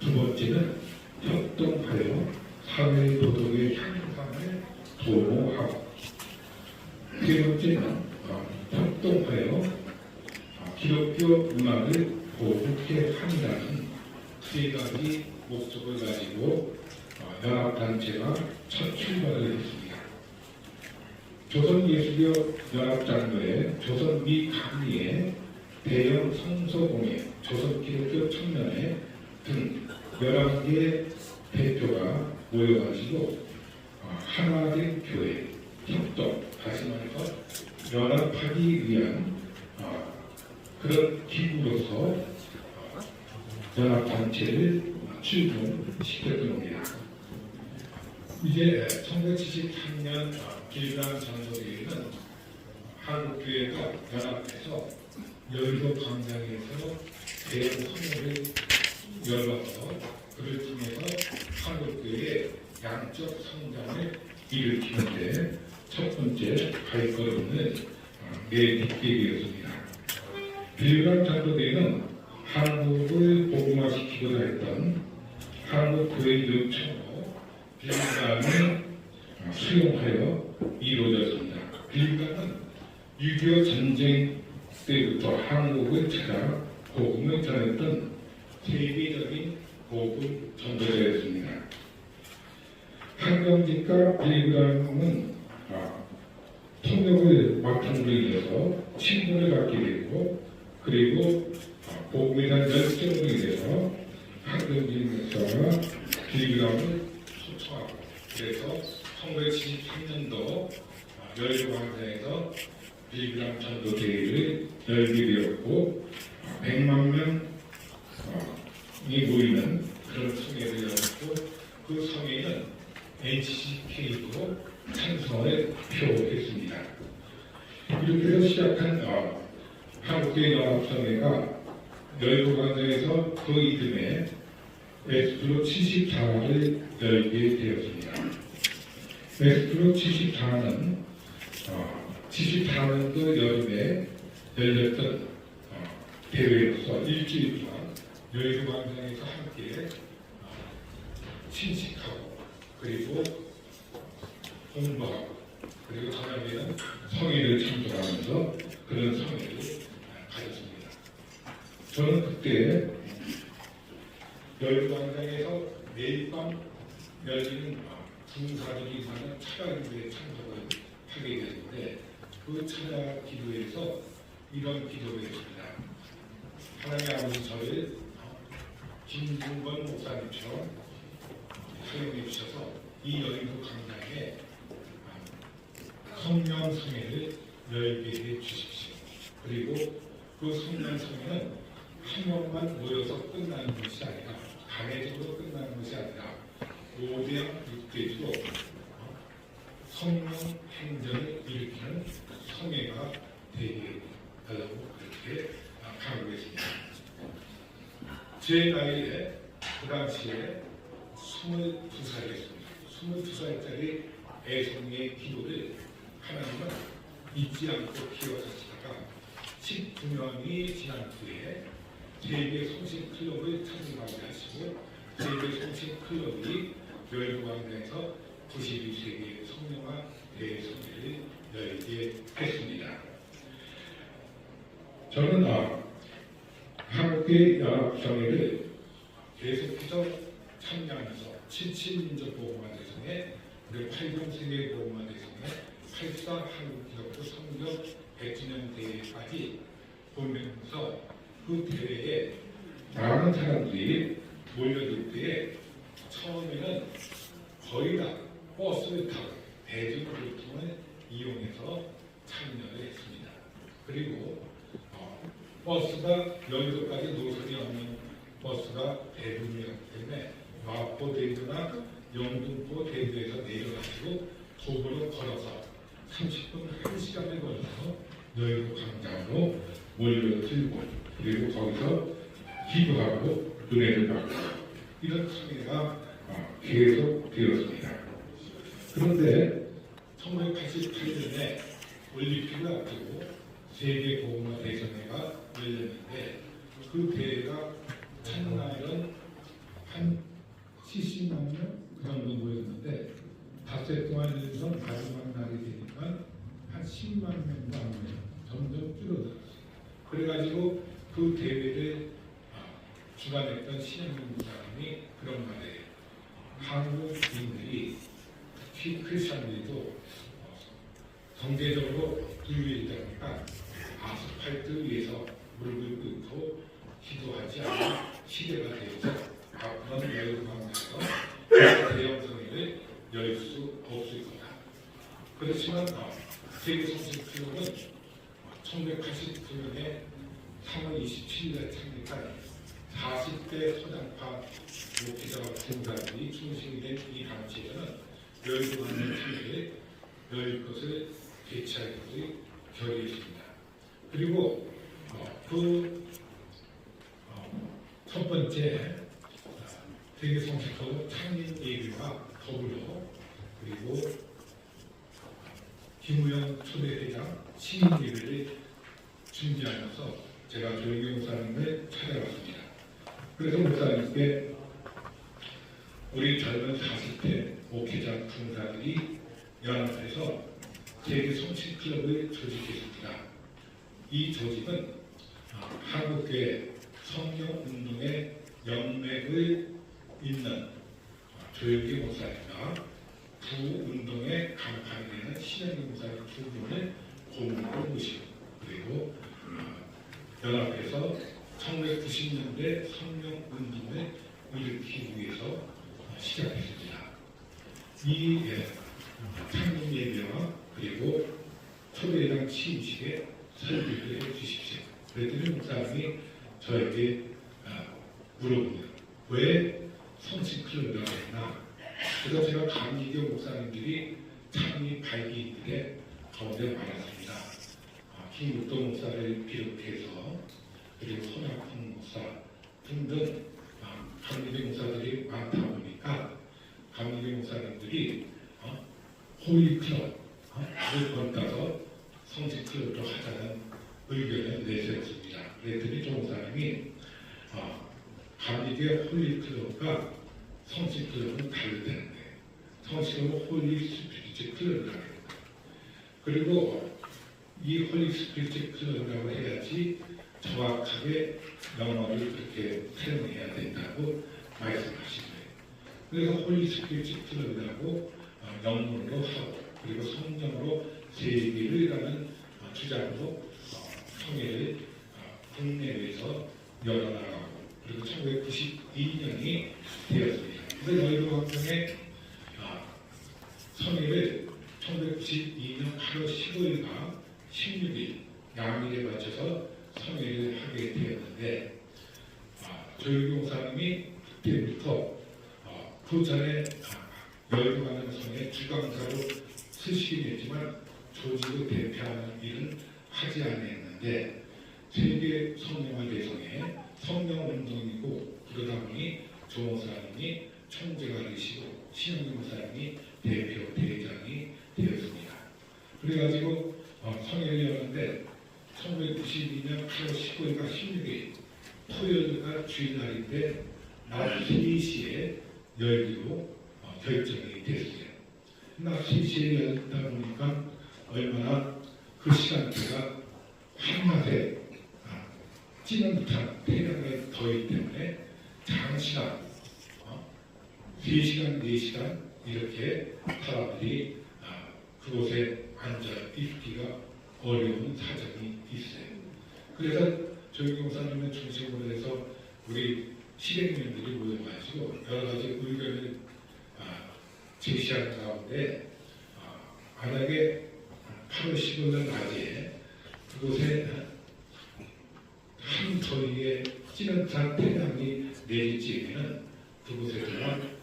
두 번째는 협동하여 사회도덕의 향상을 도모하고 세 번째는 협동하여 기독교 문화를 보존해 한다는 세 가지 목적을 가지고 연합단체가 첫 출발을 했습니다. 조선예술교 연합장로회, 조선미 강리회, 대형 성서공회, 조선기독교 청년회 등 11개 대표가 모여가지고 하나된 교회, 협동, 다시 말해서 연합하기 위한 그런 기구로서 연합단체를 출범시켰던 겁니다. 이제 1973년 길간 전도회의는 한국교회가 연합해서 여의도 광장에서 대형 선언을 열어서 그를 통해서 한국교회의 양적 성장을 일으키는데 첫 번째 발걸음을 내딛게 되었습니다. 길간 전도회의는 한국을 복음화시키고자 했던 한국교회 요청으로 길간을 수용하여 이루어졌습니다. 길간은 6.25 전쟁 때부터 한국을 찾아 복음을 전했던 세계적인 복음 전도자였습니다. 한경직과 빌그람은 통역을 맡음으로 인해서 친분을 갖게 되고 그리고 복음에 대한 열정으로 인해서 한경직 목사가 빌그람을 초청하고 그래서 1973년도 여의도 광장에서 빌그람 전도대회를 열게 되었고 100만 명이 모이는 그런 성회를 열었고 그 성회는 NCCK도 찬성을 표했습니다. 이렇게 해서 시작한 한국교회 연합성회가 여의도 광장에서 그 이듬해 에스프로 74를 열게 되었습니다. 에스프로 74는 74년도 여름에 열렸던 대회로서 일주일 동안 여의도 광장에서 함께 친식하고 그리고 공부하고 그리고 저녁에는 성회를 참석하면서 그런 성회를 가졌습니다. 저는 그때 여의도 광장에서 매일 밤 열리는 중사들이 사는 차가 기도에 참석을 하게 되는데 그 차가 기도에서 이런 기도를 했습니다. 하나님 아버지 저를 김중건 목사님처럼 사용해 주셔서 이 여의도 광장에 성령성회를 열게 해 주십시오. 그리고 그 성령성회는 한 번만 모여서 끝나는 것이 아니라 단회적으로 끝나는 것이 아니라 5대 6대주로 성령 행전을 일으키는 성회가 되게 하려고 그렇게 강구했습니다. 제 나이에 그 당시에 22살이었습니다. 22살짜리 애송이의 기도를 하나님은 잊지 않고 키워주시다가 19년이 지난 후에 세계 송신 클럽을 창립하게 하시고 세계 송신 클럽이 열도광장에서 92세기 성령화 대성회를 열게 했습니다. 저는 한국의 연합성회를 계속해서 참여하면서 77민족보험화대성회, 그리고 8경세계 보험화대성회, 84 한국기독교 성교 100주년 대회까지 보면서 그 대회에 많은 사람들이 몰려들 때에 처음에는 거의 다 버스를 타고 대중교통을 이용해서 참여를 했습니다. 그리고 버스가 여의도까지 노선이 없는 버스가 대부분이었기 때문에 마포대교나 영등포 대교에서 내려가지고 도보로 걸어서 30분, 1시간에 걸려서 여의도 광장으로 몰려들고 그리고 거기서 기도하고 은혜를 받고 이런 성회가 계속 되었습니다. 그런데 1988년에 올림픽을 앞두고 세계보험화 대전회가 열렸는데 그 대회가 참가는 한 70만 명 그 정도 모였는데 닷새 동안 열려서 마지막 날이 되니까 한 10만 명도 안 돼요. 점점 줄어들었어요. 그래가지고 그 대회를 주관했던 신영민 사람이 그런 말이에요. 한국인들이 특히 크리스천들도 경제적으로 부유해지다 보니까 아스팔트 위에서 무릎을 꿇고 기도하지 않는 시대가 되어서 앞으로는 여의도 광장에서 대형 성회를 열 수 없을 거다. 그렇지만 세계성신클럽은 1989년에 3월 27일에 창립한 40대 서장파 목회자와 전사들이 중심이 된 이 단체에서는 여의도 광장 참여를 열 것을 개최할 것을 결의했습니다. 그리고 첫 번째 세계성신클럽 창립 예비와 더불어 그리고 김우영 초대회장 시인 예배를 준비하면서 제가 조영기 목사님을 찾아갔습니다. 그래서 목사님께 우리 젊은 40대 목회자 군사들이 연합해서 세계성신클럽을 조직했습니다. 이 조직은 한국교회 성령운동의 영맥을 잇는 조영기 목사님과 부운동의 간판이 되는 신영기 목사님 두 분을 고문으로 모시고 그리고 연합해서 1990년대 성령운동을 일으키기 위해서 시작했습니다. 이 창립 예배와 그리고 초대회장 취임식에 설교를 해주십시오. 그랬더니 목사님이 저에게 물어봅니다. 왜 성신클럽이라고 했나? 그래서 제가 감리교 목사님들이 창립 발기인들의 가운데 많았습니다. 김국동 목사를 비롯해서 그리고 손학훈 목사 등등 감리교 목사들이 많다 보니까 감리교 목사님들이 홀리클럽을 번따서 성신클럽으로 하자는 의견을 내세웠습니다. 그랬더니 조 목사님이 감리교의 홀리클럽과 성신클럽은 다르다는데 성신클럽은 홀리 스피리트 클럽이라고 합니다. 그리고 이 홀리 스피리트 클럽이라고 해야지 정확하게 영어를 그렇게 사용해야 된다고 말씀하신 거예요. 그래서 홀리 스피리트 클럽이라고 영문으로 하고 그리고 성령으로 세계를 주장으로 성회를 국내외에서 열어나가고 그리고 1992 1992년 8월 15일과 16일 양일에 맞춰서 성회를 하게 되었는데 조일교 목사님이 그때부터 그 전에 열두관장 성회 주강사로 쓰시긴 했지만 조직을 대표하는 일은 하지 않았는데 세계 성령화 대성회 성령운동이고 그러다 보니 조 목사님이 총재가 되시고 신영규 목사님이 대표 대장이 되었습니다. 그래가지고 성회를 열었는데 1992년 8월 15일과 16일 토요일과 주일날인데 낮 3시에 열기로 결정이 됐어요. 낮 3시에 열다 보니까 얼마나 그 시간대가 한낮에 찌는 듯한 태양의 더위 때문에 장시간 3시간, 4시간 이렇게 사람들이 그곳에 앉아 있기가 어려운 사정이 있어요. 그래서 조일교 목사님의 중심으로 해서 우리 시객님들이 모여가지고 여러 가지 의견을 제시하는 가운데 만약에 8월 15일 낮에 그곳에 한 더위에 찌는 듯한 태양이 내릴지에는 그곳에서는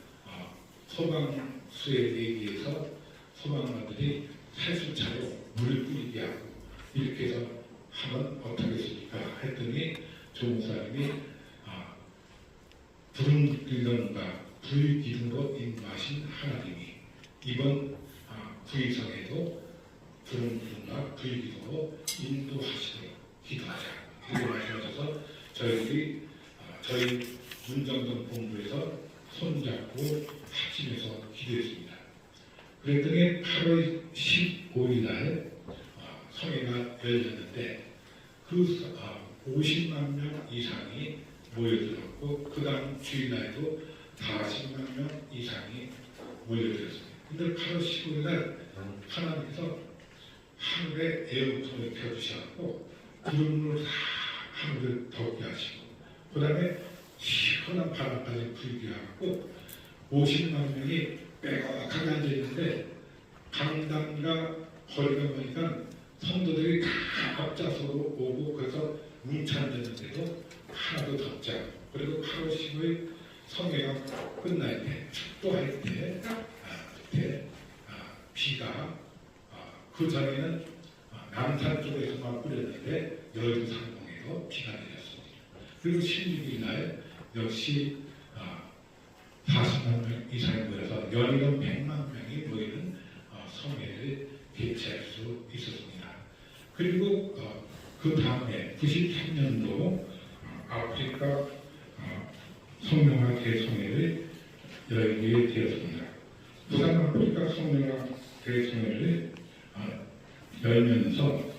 소방수에 의해서 소방관들이 살수차로 물을 뿌리게 하고 이렇게 해서 하면 어떻겠습니까? 했더니 조 목사님이 부름기둥과 불기둥으로 인도하신 하나님이 이번 부의성에도 부름기둥과 불기둥으로 인도하시도록 기도하자 이렇게 말씀하셔서 저희들이 저희 문정동 본부에서 손잡고 합심해서 기도했습니다. 그랬더니 8월 15일 날 성회가 열렸는데 그 50만 명 이상이 모여들었고 그 다음 주일날도 40만 명 이상이 모여들었습니다. 근데 8월 15일 날 하나님께서 하늘에 에어컨을 켜주셔서 구름을 다 하늘을 덮게 하시고 그 다음에 시원한 바람까지 불게 하고 50만 명이 빼곡하게 앉아있는데 강당과 거리가 보니까 성도들이 다 앞좌석으로 오고 그래서 뭉쳐앉았는데도 하나도 덥지 않고 그리고 8월 15일 성회가 끝날 때 축도할 때 그때 비가 그 전에는 남산 쪽에서만 뿌렸는데 여의도 상공에도 비가 내렸습니다. 그리고 16일 날 역시 40만 명 이상이 모여서 연이은 100만 명이 모이는 성회를 개최할 수 있었습니다. 그리고 그 다음에 93년도 아프리카 성령화 대성회를 열게 되었습니다. 부산 아프리카 성령화 대성회를 열면서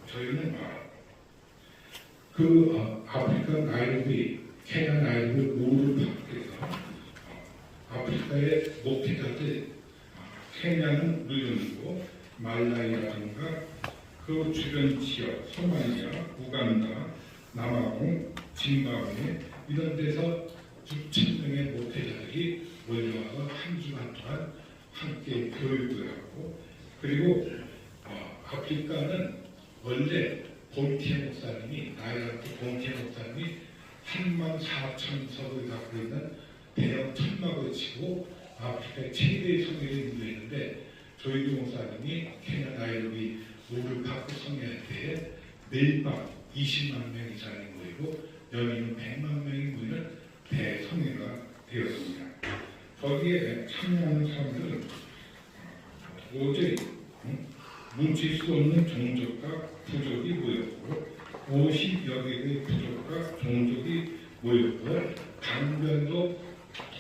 저희는 그 아프리카 나이로비, 케냐 나이로비 우루 파크에서 아프리카의 목회자들 케냐는 물론이고 말라위라든가 그 주변 지역, 소말리아, 우간다, 남아공, 짐바브웨 이런 데서 6,000명의 목회자들이 몰려와서 한 주간 동안 함께 교육을 하고 그리고 아프리카는 원래 본티에 목사님이 나이라트 본티에 목사님이 34,000석을 갖고 있는 대형 천막을 치고 아프리카의 최대의 성회를 인도했는데 조일교 목사님이 케냐 나이로비 우루파크 성회할 때에 매일 밤 20만 명 이상이 모이고 여기는 100만 명이 모이는 대성회가 되었습니다. 거기에 참여하는 사람들은 도저히 뭉칠 수 없는 종족과 부족이 모였고 50여 개의 부족과 종족이 모였고 당별도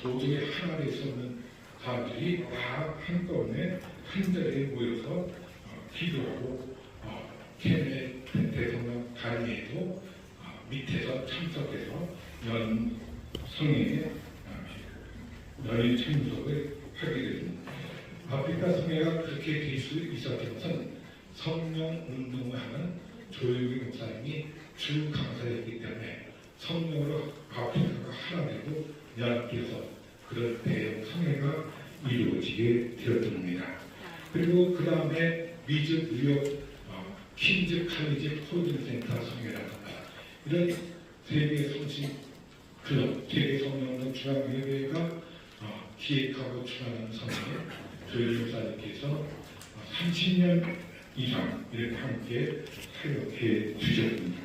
도저히 하나 될 수 없는 사람들이 다 한꺼번에 한 자리에 모여서 기도하고 케네 대통령 단위에도 밑에서 참석해서 연 성회에 연인 참석을 하게 됩니다. 아프리카 성회가 그렇게 될 수 있었던 것은 성령 운동을 하는 조일교 목사님이 주 강사였기 때문에 성령으로 아프리카가 하나 되고 연합해서 그런 대형 성회가 이루어지게 되었던 겁니다. 그리고 그 다음에 미즈, 뉴욕, 퀸즈 칼리지 코딩 센터 성회라든가 이런 세계 성신 클럽, 세계 성령론 중앙예배가 기획하고 주관하는 성회 조일 목사님께서 30년 이상 이렇게 함께 사역해 주셨습니다.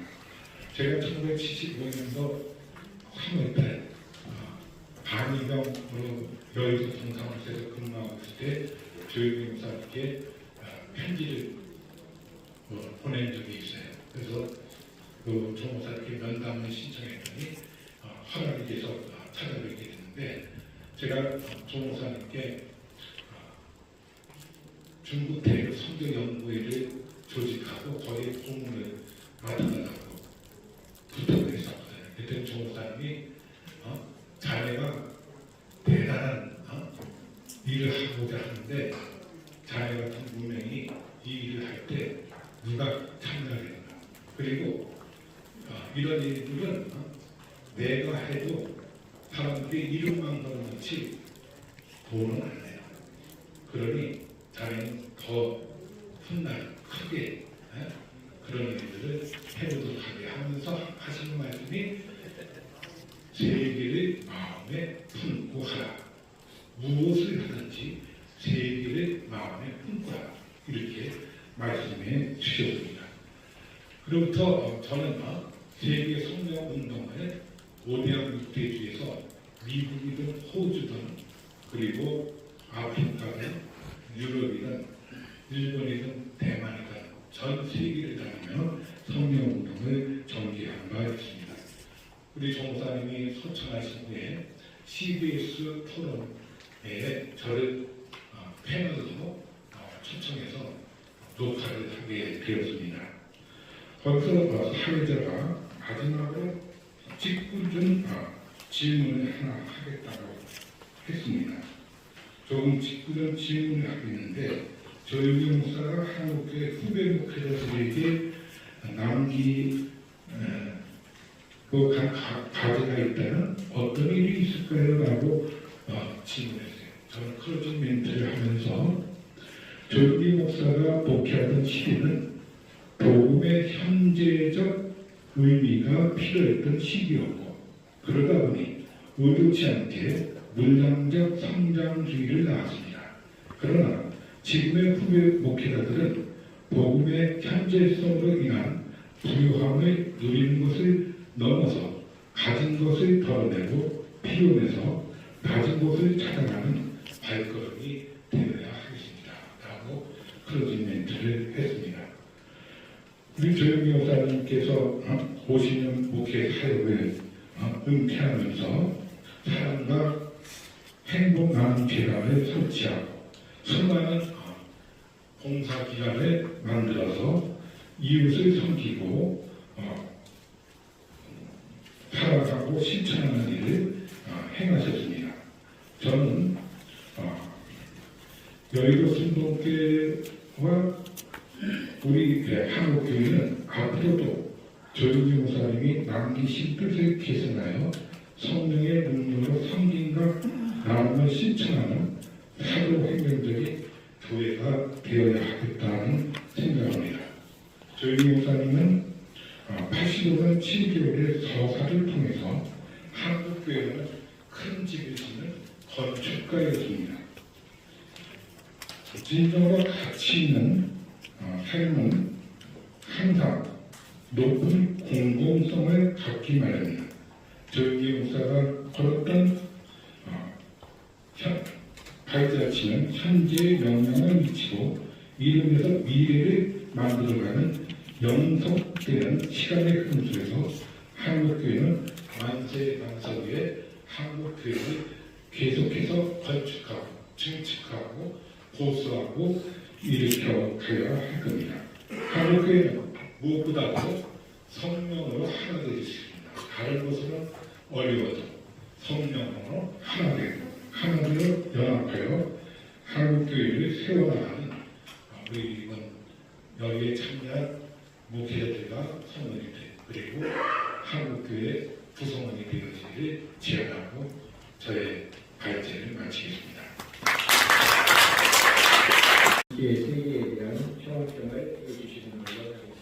제가 1975년도 3월달 반이병으로 여의도 동사무소에서 근무하고 있을 때 조일 목사님께 편지를 보낸 적이 있어요. 그래서 그 조 목사님께 면담을 신청했더니 허락이 돼서 찾아뵙게 됐는데 제가 조 목사님께 중국 대륙 선교연구회를 조직하고 거기에 공문을 맡아달라고 부탁을 했었거든요. 그때 조 목사님이 자네가 대단한 일을 하고자 하는데 자네 같은 문명이 이 일을 할 때 누가 참가하겠나. 그리고 이런 일들은 내가 해도 사람들이 이름만 걸어놓지 돈은 안 내요. 그러니 자네는 더 훗날 크게 그런 일들을 해보도록 하게 하면서 하시는 말씀이 세계를 마음에 품고 하라. 무엇을 하든지 세계를 마음에 품고 하라. 이렇게 말씀해 주셨습니다. 그로부터 저는 세계 성령 운동을 5대양 6대주에서 미국이든 호주든 그리고 아프리카든 유럽이든 일본이든 대만이든 전 세계를 다니며 성령 운동을 전개한 바 있습니다. 우리 종사님이 소천하신 후에 CBS 토론에 저를 패널로 초청해서 녹화를 하게 되었습니다. 거기서 사회자가 마지막으로 직구준 질문을 하나 하겠다고 했습니다. 조금 직구준 질문을 하겠는데 조일교 목사가 한국교회 후배 목회자들에게 남기 과제가 있다면 어떤 일이 있을까요? 라고 질문했어요. 저는 클로징 멘트를 하면서 조일교 목사가 목회하던 시대는 복음의 현재적 의미가 필요했던 시기였고 그러다 보니 의도치 않게 물량적 성장주의를 낳았습니다. 그러나 지금의 후배 목회자들은 복음의 현재성으로 인한 부유함을 누리는 것을 넘어서 가진 것을 덜어내고 피워내서 가진 것을 찾아가는 발걸음이 되어야 하겠습니다. 라고 클로징 멘트를 했습니다. 우리 조영기 목사님께서 50년 목회 사역을 은퇴하면서 사랑과 행복 나눔 재단을 설치하고 수많은 봉사기관을 만들어서 이웃을 섬기고 살아가고 실천하는 일을 행하셨습니다. 저는 여의도 순동교회와 우리 한국교회는 앞으로도 조영기 목사님이 남기신 뜻을 계승하여 성령의 능력으로 섬김과 나눔을 실천하는 사도 행정적인 교회가 되어야 하겠다는 생각합니다. 조영기 목사님은 85년 7개월의 서사를 통해서 한국교회는 큰 집을 짓는 건축가였습니다. 진정으로 가치 있는 삶은 항상 높은 공공성을 갖기 마련입니다. 조영기 목사가 걸었던 발자취는 현재의 영향을 미치고 이로 인해서 미래를 만들어가는 영속되는 시간의 흐름 속에서 한국교회는 만세만석의 한국교회를 계속해서 건축하고 증축하고 보수하고 일으켜 가야 할 겁니다. 한국교회는 무엇보다도 성령으로 하나 되어 있습니다. 다른 것은 어려워도 성령으로 하나 되고 하나로 연합하여 한국교회를 세워나가는 우리 이번 여기에 참여한 목회자들과 성원이들 그리고 한국교회 구성원이 되어지기를 지원하고 저의 발제를 마치겠습니다. 이시의 세계에 대한 평점을 해주시는 걸로 하겠습니다.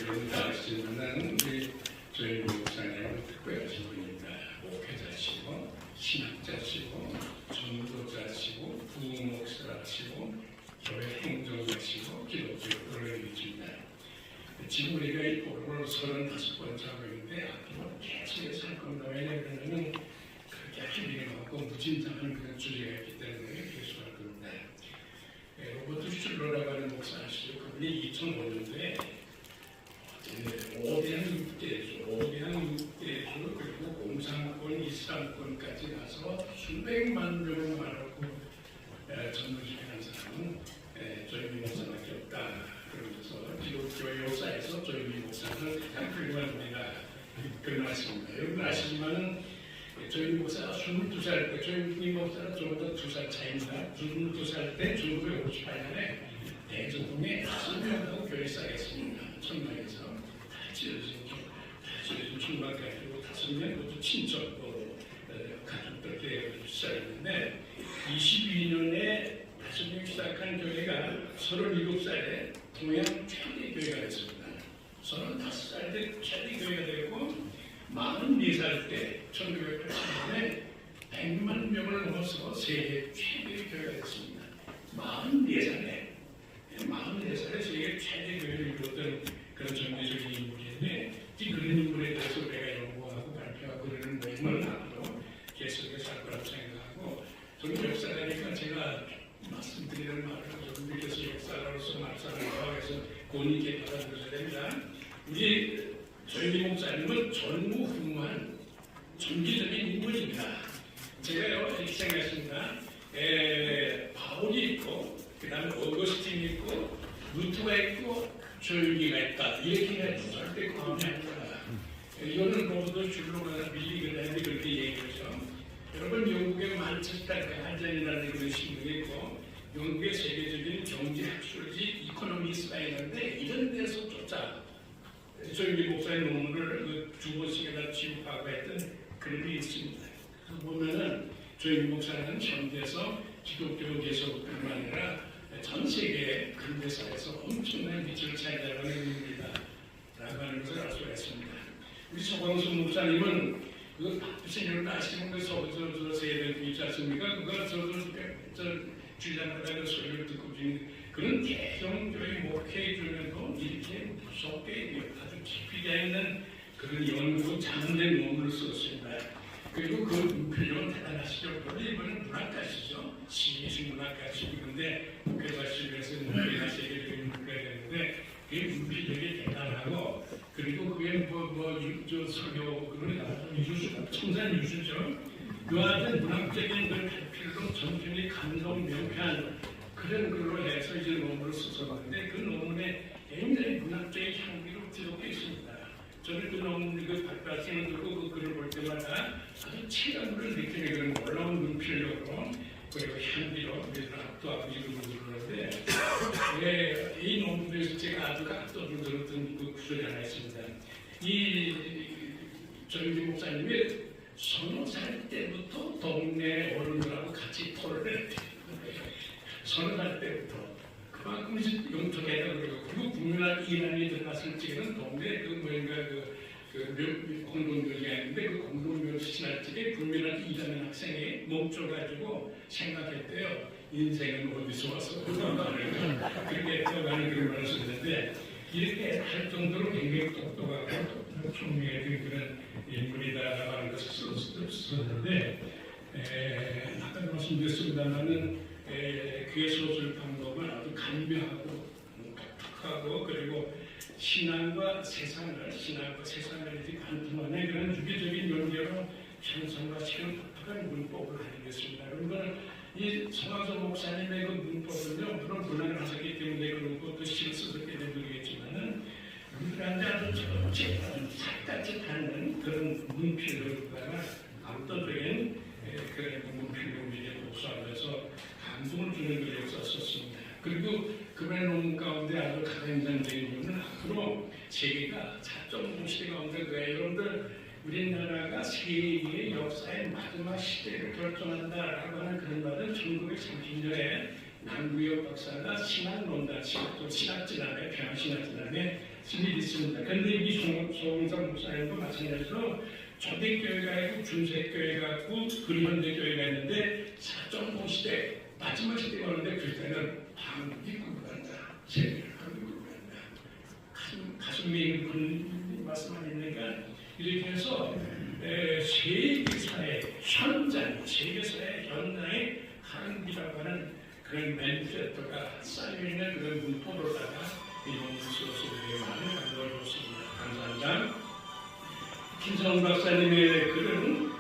여러분 다 아시지만은 저희 목사님은 특별하신 분입니다. 목회자시고 신학자시고 전도자시고 부목사시고 교회 행정자시고 기독교 의원이십니다. 지금 우리가 이 보름을 35번째 하고 있는데 앞으로 계속해서 할 겁니다. 왜냐하면 그렇게 힘이 많고 무진장한 그런 주제가 있기 때문에 계속할 겁니다. 로버트 슐러라고 하는 목사시죠. 그분이 2005년도에 5대한 6대주 그리고 공산권, 이슬람권까지 가서 수백만 명을 말하고 전도시키는 사람은 조용히 목사밖에 없다. 그러면서 기독교 역사에서 조용히 목사는 가장 훌륭한 분이다. 그런 말씀입니다. 여러분 아시지만은 조용히 목사가 22살 때, 조용히 목사는 저보다 2살 차이입니다. 22살 때 1958년에 대전동에 5명하고 교회 시작했습니다. 천막에서 다 지어진 천막까지 그리고 5명 모두 친척으로 가족들 시작했는데 22년에 5명 시작한 교회가 37살에 동양 최대 교회가 됐습니다. 35살 때 최대 교회가 되고 44살 때 1980년에 100만 명을 넘어서 세계 최대 교회가 됐습니다. 44살에 세계 최대 교회를 이뤘던 그런 정례적인 인물인데 그런 인물에 대해서 내가 연구하고 발표하고 그러는 모임을 앞으로 계속해서 할 거라고 생각하고 저는 역사가니까 제가 말씀드리는 말을 여러분들께서 역사가로서 말씀을 해서 권위 있게 받아들여야 됩니다. 우리 조용히 목사님은 전무후무한 존귀적인 인물입니다. 제가요 이렇게 생각했습니다. 바울이 있고 그 다음에 어거스틴이 있고 루트가 있고 조용히가 있다. 이렇게 해도 절대 과언이 아닙니다. 이거는 로버트 슐러나 빌리 그랜이 그렇게 얘기하죠. 여러분 영국의 만체스터 한전이라는 그런 신문이 있고 영국의 세계적인 경제학술지 이코노미스트가 있는데 이런 데서조차 조용히 목사의 논문을 두 번씩이나 취급하고 했던 그런 게 있습니다. 그래서 보면은 조용히 목사는 현대에서 기독교 개혁뿐만 아니라 전 세계 근대사에서 엄청난 위치를 차지하는 인물이다 라고 하는 것을 알 수가 있습니다. 우리 서광수 목사님은 그 바쁘신 여러분 아시는 그 서울서 세대들 있지 않습니까? 그거 저 주일날마다 그 소리를 듣고 있는 그런 대형교회 목회에 주면서 이렇게 무섭게 아주 깊이 되어 있는 그런 연구 장된 논문을 썼습니다. 그리고 그 문필력은 대단하시죠. 그런데 이번엔 문학가시죠. 시계식 문학가시고 근데 목회자실에서 문학가 세계적인 문학가 되는데 그 문필력이 대단하고 그리고 그게 저 설교 그런 유수 청산 유수죠. 그와같은 문학적인 그 필로 전편이 감성 명쾌한 그런 글로 해서 이제 논문을 써봤는데 그 논문에 굉장히 문학적인 향기로 들어가 있습니다. 저는 그 논문 그 발표하시는 들고 그 글을 볼 때마다 아주 체감을 느끼는 그런 놀라운 문필력으로 그리고 향기로 압도하고 이런 그러는데 이 논문에서 제가 아주 각도를 들었던 그 구절이 하나 있습니다. 이 조용히 목사님이 20살 때부터 동네 어른들하고 같이 토론을 했대요. 20살 때부터. 그만큼 영통했다 그리고 국민학 이란이 들어갔을 적에는 동네 그 뭐인가 그 공동묘지가 있는데 그 공동묘지 지날 적에 국민학 이란의 학생이 몸줘가지고 생각했대요. 인생은 어디서 와서 그렇게 들어가는 그런 말을 썼는데 이렇게 할 정도로 굉장히 똑똑하고 총명해진 그런 인물이다라고 하는 것을 썼는데 아까 말씀드렸습니다만은 그의 소설 방법은 아주 간묘하고 독특하고 그리고 신앙과 세상을 이렇게 관통하는 그런 유기적인 연계로 현상과 시간 독특한 문법을 가지고 있습니다. 그러면 이 서광수 목사님의 그 문법은요, 물론 문학을 하셨기 때문에 그런 것도 시를 쓰셨기 때문에 모르겠지만은 우리들한테 아주 살같이 닿는 그런 문필로다가 압도적인 그런 문필로 독서하면서 감동을 주는 글을 썼습니다. 그리고 그분의 논문 가운데 아주 가장 인상적인 부분은 앞으로 세계가 작정동 시대가 없는 거예요. 여러분들 우리나라가 세계의 역사의 마지막 시대를 결정한다라고 하는 그런 말은 1930년에 남구역 박사가 신학론단, 신학진학의 평양신학진학에 쓴 일이 있습니다. 그런데 이 송웅산 목사님도 마찬가지로 초대교회가 있고 중세교회가 있고 근현대교회가 있는데 작정동 시대 마지막 시대가 오는데 그때는 한국이 구분한다. 세계를 한국이 구분한다. 가슴이 그런 말씀 아닙니까? 이렇게 해서 세계사의 현장, 세계사의 현장에 한국이라고 하는 그런 맨ifesto가 쌓여있는 그런 문포로다가 이런 쓰어서 우리에게 많은 감동을 줬습니다. 감사합니다. 김성훈 박사님의 글은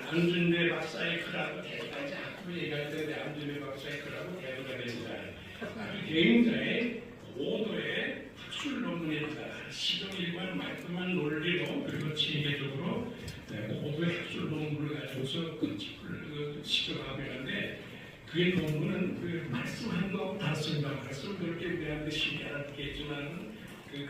안준배 박사의 글하고 대두가 자꾸 얘기할 때 안준배 박사의 글하고 대두가 됩니다. 아주 굉장히 고도의 학술 논문입니다. 시정일관 말끔한 논리로 그리고 체계적으로 고도의 학술 논문을 가지고서 시정하고 있는데 그 논문은 그 말씀한 거하고 다릅니다. 말씀 그렇게 우리한테 쉽게 알았겠지만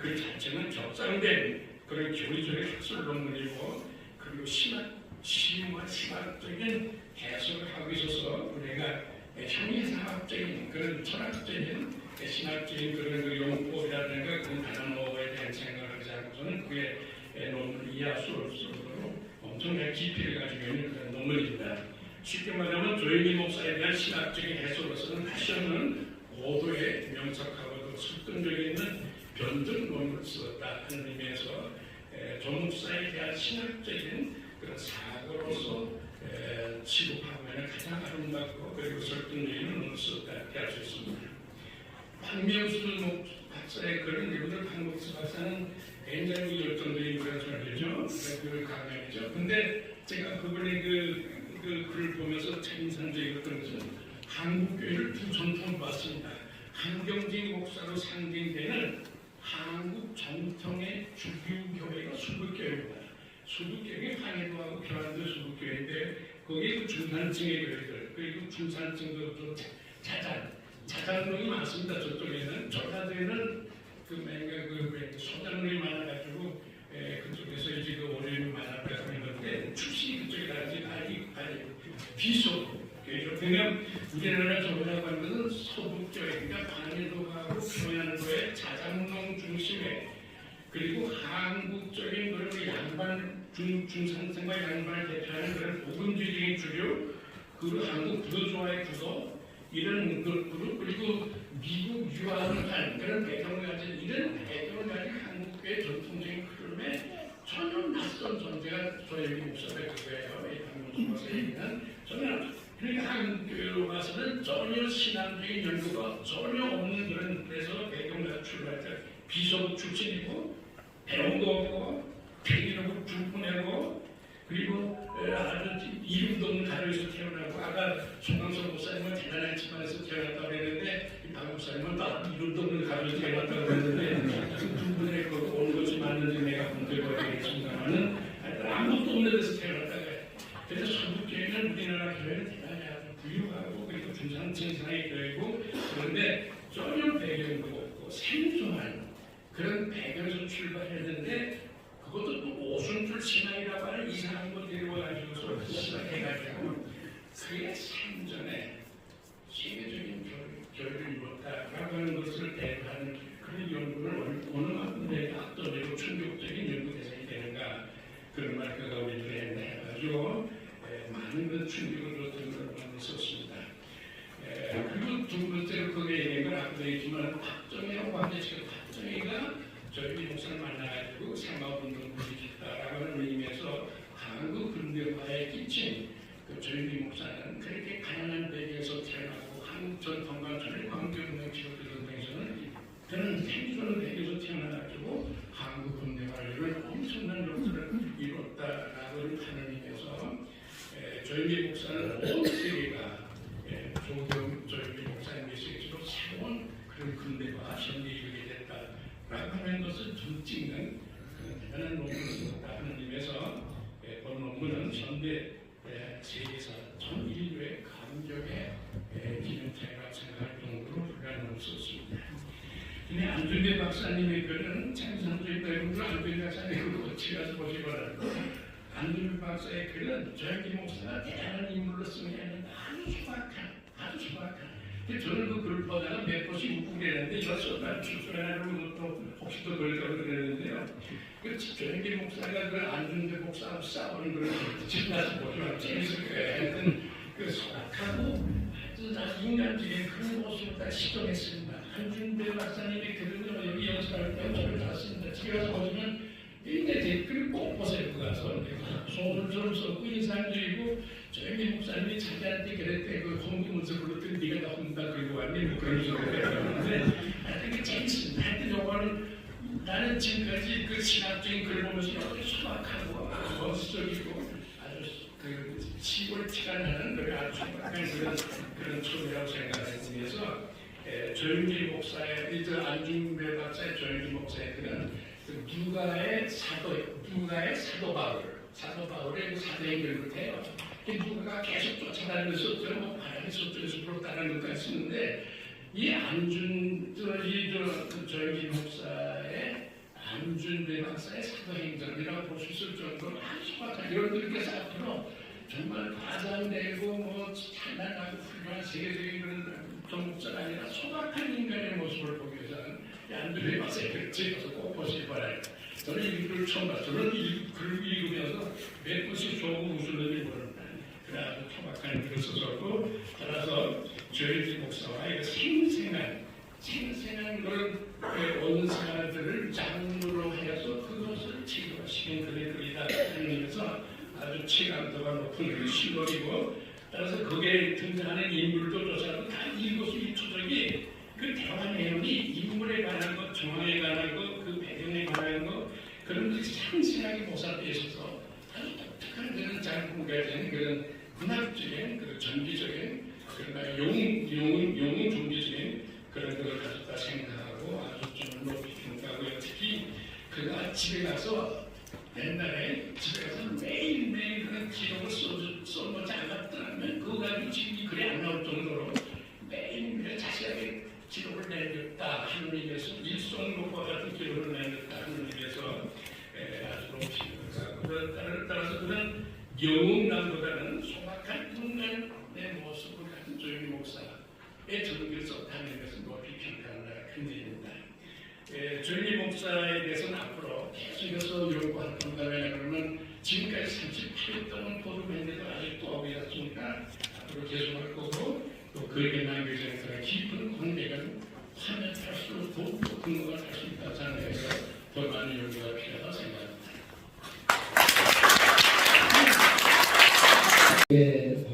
그 자체는 적장된 그런 교리적인 학술 논문이고 그리고 시와 시각적인 해석을 하고 있어서 우리가 형이상학적인 그런 철학적인 신학적인 그런 용법이라든가 그런 단어에 대한 생각을 하지 않고서는 그의 논문을 이해할 수 없을 정도로 엄청난 깊이를 가지고 있는 그런 논문입니다. 쉽게 말하면 조영기 목사에 대한 신학적인 해석으로서는 다시 한번 고도의 명석하고도 설득력 있는 변증 논문을 쓰었다 하는 의미에서 조 목사에 대한 신학적인 그런 사고로서 취급하고 있는 가장 아름답고 그리고 설득력 있는 논문을 쓰었다 이렇게 할 수 있습니다. 박명수 박사의 글은 이분들 박명수 박사는 굉장히 열정적인 그런 사람이죠. 그 강연이죠. 근데 제가 그분의 그 글을 보면서 참 인상적이었던 것은 한국교회를 두 전통을 봤습니다. 한경진 목사로 상징되는 한국 정통의 주교교회가 수북교회입니다. 수북교회 황해도하고 교환도 수북교회인데 거기에 그 중산층의 교회들 그리고 중산층도 좀 자장론이 많습니다. 저쪽에는 저자들은 그 소장론이 많아가지고 그쪽에서 이제 그 어려움이 많아가지고 있는데 출신이 그쪽이라든지 아니 비소 그냥 우리나라 교회라고 하는 것은 소북교회 그러니까 방해도하고 평양도의 자장론 중심의 그리고 한국적인 그런 양반 중산층과 양반을 대표하는 그런 복음주의적인 주류 그리고 한국 구도조화의 구도 이런 그룹 그리고 미국 유학을 한 그런 배경을 가진 이런 배경을 가진 한국의 전통적인 흐름에 전혀 낯선 존재가 조영기 목사의 그거예요. 이 박명수 박사의 얘기는 저는 그러니까 한국교회로 봐서는 전혀 신앙적인 연구가 전혀 없는 그런 그래서 배경을 출발할 때 비서부 출신이고 배운 거 없고 팽이라고 불분하고 그리고 아주 이름도 없는 가정에서 태어나고 아까 송강선 목사님은 대단한 집안에서 태어났다고 그랬는데 박 목사님은 딱 이름도 없는 가정에서 태어났다고 그랬는데 그 두 분의 그 온 것이 맞는지 내가 검토해봐야 되겠습니다만은 아무것도 없는 데서 태어났다고 해요. 그래서 한국교회는 우리나라 교회는 대단히 아주 부유하고 그리고 중산층 이상의 교회고 그런데 전혀 배경도 없고 생소한 그런 배경에서 출발했는데 그것도 또 오순절 신앙이라고 하는 이상한 거 데려와가지고서 시작해가지고 그의 생전에 세계적인 교회를 이뤘다라고 하는 것을 대표하는 그런 연구를 어느 만큼 내가 압도적이고 충격적인 연구 대상이 되는가 그런 말까가 우리들이 해가지고 많은 그 충격을 줬던 그런 말을 썼습니다. 그리고 두 번째로 그게 얘기한 건 아까도 얘기했지만 박정희하고 황제치가 박정희가 저희 목사를 만나가지고 상가운동을 부르겠다라고 하는 의미에서 한국 근대화에 끼친 그 저희 목사는 그렇게 가난한 배경에서 태어나고 한국 전통과 전혀 관계없는 기업들 등에서는 그런 생존 배경에서 태어나가지고 한국 근대화를 엄청난 역사를 이뤘다라고 하는 의미에서 저희 목사는 온 세계가 조금 저희 목사님께서 새로운 그런 근대화 현대주의가 됐다라고 하는 것을 좀 찍는 대단한 논문을 썼다 하는 의미에서 본 논문은 현대 세계사 전 인류의 감격의 기념체라고 생각할 정도로 훌륭한 논문을 썼습니다. 근데 안준배 박사님의 글은 창상주의 배우로 안준배 박사님의 글을 같이 가서 보시 바랍니다. 안준배 박사의 글은 조영기 목사가 대단한 인물로 쓰는 게 아니라 아주 소박한. 저는 그 글을 보다가 몇 번씩 웃고 그랬는데 이거 썼나 출소해라고 또 혹시 또 그럴까 그랬는데요. 그 조영기 목사가 그 안준배 목사하고 싸우는 걸 지금 다시 보시면 재밌을 거예요. 하여튼 그 소박하고 아주 인간적인 그런 모습을 다 시도했습니다. 안준배 박사님의 글은요, 여기 연습할 때 저를 봤습니다. 집에 가서 보시면 굉장히 댓글을 꼭 보세요. 그 가서 소설처럼 썼고 인상적이고 조영기 목사님이 자기한테 그랬대. 그 홍두문서 불렀더니 네가 나 혼다 그러고 왔니? 뭐 그런 소리를 했는데 하여튼 그 재밌습니다. 하여튼 요거는 나는 지금까지 그 신학적인 글 보면서 아주 소박하고 아주 원수적이고 아주 그 시골 티가 나는 아주 소박한 그런 초이라고 생각하기 위해서 조영기 목사의 저 안준배 박사의 조영기 목사의 글은 그 누가의 사도 바울의 사도행전을 해요. 누가가 계속 쫓아다니면서 뭐 바람이 서쪽에서 불었다는 것까지 쓰는데 이 조영기 목사의 안준배 박사의 사도행전이라고 볼 수 있을 정도로 아주 소박한 이런 분께서 앞으로 정말 과장되고 뭐 찬란하고 훌륭한 세계적인 그런 종목자가 아니라 소박한 인간의 모습을 보기 위해서는 안준배 박사의 글을 찍어서 꼭 보시기 바랍니다. 저는 이 글을 처음 봤어요. 저는 이 글을 읽으면서 몇 번씩 조금 웃었는지 모릅니다. 그래 아주 소박한 글을 써줬고 따라서 조영기 목사와 이거 생생한 그런 원사들을 장르로 해서 그것을 치료시킨 그의 글이다 하는 의미에서 아주 체감도가 높은 그런 실록이고 따라서 거기에 등장하는 인물도 조사하고 다 일거수일투족이 그 대화 내용이 인물에 관한 것, 정황에 관한 것, 그 배경에 관한 것 그런 것이 상세하게 모사되어 있어서 아주 독특한 그런 작품과 되는 그런 문학적인, 그런 전기적인, 그러나 용은 종교적인 그런 걸 가졌다 생각하고 아주 좀 높이 평가하고요. 특히 그가 집에 가서 옛날에 집에 가서 매일매일 그런 기록을 써놓지 않았더라면 그거 가지고 지금 이 글이 안 나올 정도로 매일매일 자세하게 기록을 내렸다 하는 의미에서 일송록과 같은 기록을 내렸다 하는 의미에서 아주 높이 평가하고 따라서 그런 영웅남보다는 소박한 인간의 모습을 가진 조영기 목사의 전기를 썼다는 것은 높이 평가한다 큰 일입니다. 조영기 목사에 대해서는 앞으로 계속해서 요구할 겁니다. 왜냐하면 지금까지 38일 동안 보도했는데도 아직도 하고 있었으니까 앞으로 계속할 거고 또 그에게 남겨져 있는 그런 깊은 관계는 하면 할수록 더욱더 근거가 될 수 있다고 생각해서 더 많은 요구가 필요하다고 생각합니다.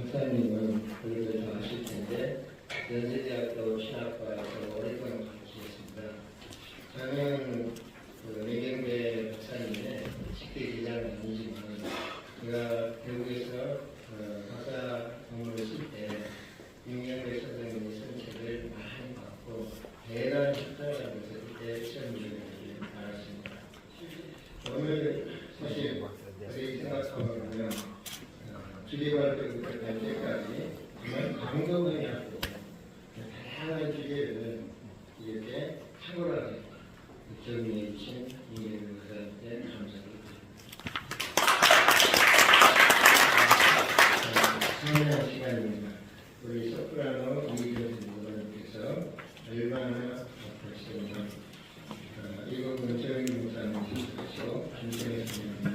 박사님은 그걸 다 아실 텐데 연세대학교 신학과에서 오랫동안 가르치셨습니다. 저는 그 외경배 박사님의 직계 기자는 아니지만 제가 외국에서 박사 논문을 쓸 때 윤경배 선생님이 쓴 책을 많이 봤고 대단히 특별한 것을 그때 시험 문제를 알았습니다. 오늘 사실 저희 생각하면 주계할 때부터 현재까지 정말 감동을 하고 다양한 주제를 이렇게 탁월하게 정리해 주신 이민우 목사님께 감사드립니다. 중요한 시간입니다. 우리 소프라노 이희정 선생님께서 얼마나 벌써 이 부분 정희 목사님께서 준비했습니다.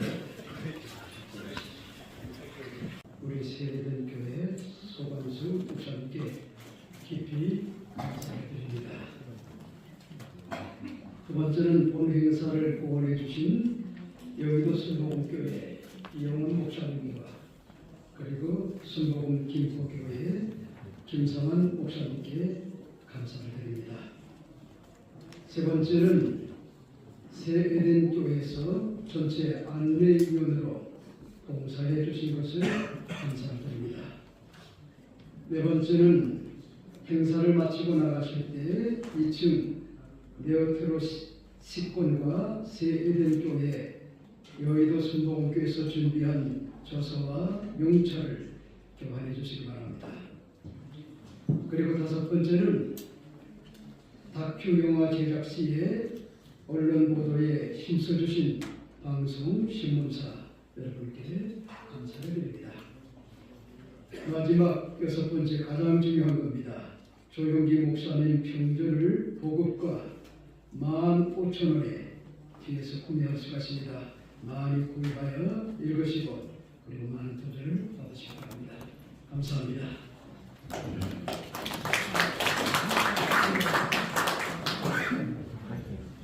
우리 세례된 교회 소관수 목사님께 깊이 감사드립니다. 두 번째는 본 행사를 후원해 주신 여의도 순복음교회 이영훈 목사님과 그리고 순복음 김포교회 김성환 목사님께 감사를 드립니다. 세 번째는 새 에덴교회에서 전체 안내위원으로 봉사해 주신 것을 감사드립니다. 네 번째는 행사를 마치고 나가실 때 2층 네오테로 식권과 새 에덴교회 여의도 순복음교회에서 준비한 저서와 용차를 교환해 주시기 바랍니다. 그리고 다섯 번째는 다큐 영화 제작 시에 언론 보도에 힘써주신 방송 신문사 여러분께 감사를 드립니다. 마지막 6번째 가장 중요한 겁니다. 조용기 목사님 평전을 보급과 15,000원에 뒤에서 구매할 수가 있습니다. 많이 구입하여 읽으시고 그리고 많은 도전을 받으시기 바랍니다. 감사합니다.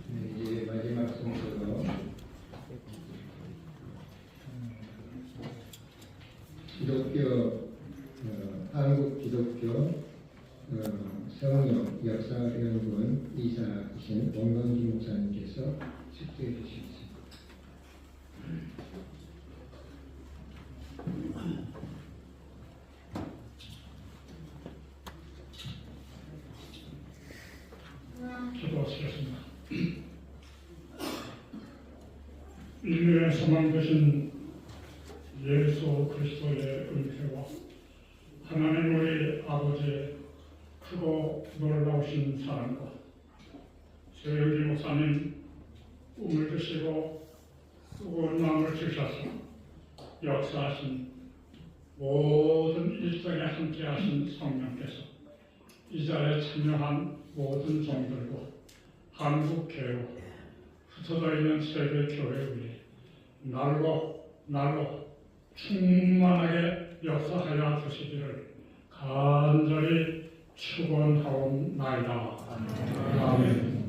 네, 이제 마지막 순서로 기독교 한국 기독교 성령 역사연구원 이사이신 원광기 목사님께서 축도해 주시겠습니다. 기도하시겠습니다. 인류의 소망 되신 예수 그리스도의 은혜와 하나님 우리 아버지의 크고 놀라우신 사랑과 조영기 목사님 꿈을 드시고 뜨거운 마음을 주셔서 역사하신 모든 일정에 함께하신 성령께서 이 자리에 참여한 모든 종들과 한국 교회, 흩어져 있는 세계 교회 위에 날로 충만하게 역사하여 주시기를 간절히 축원하옵나이다. 아멘.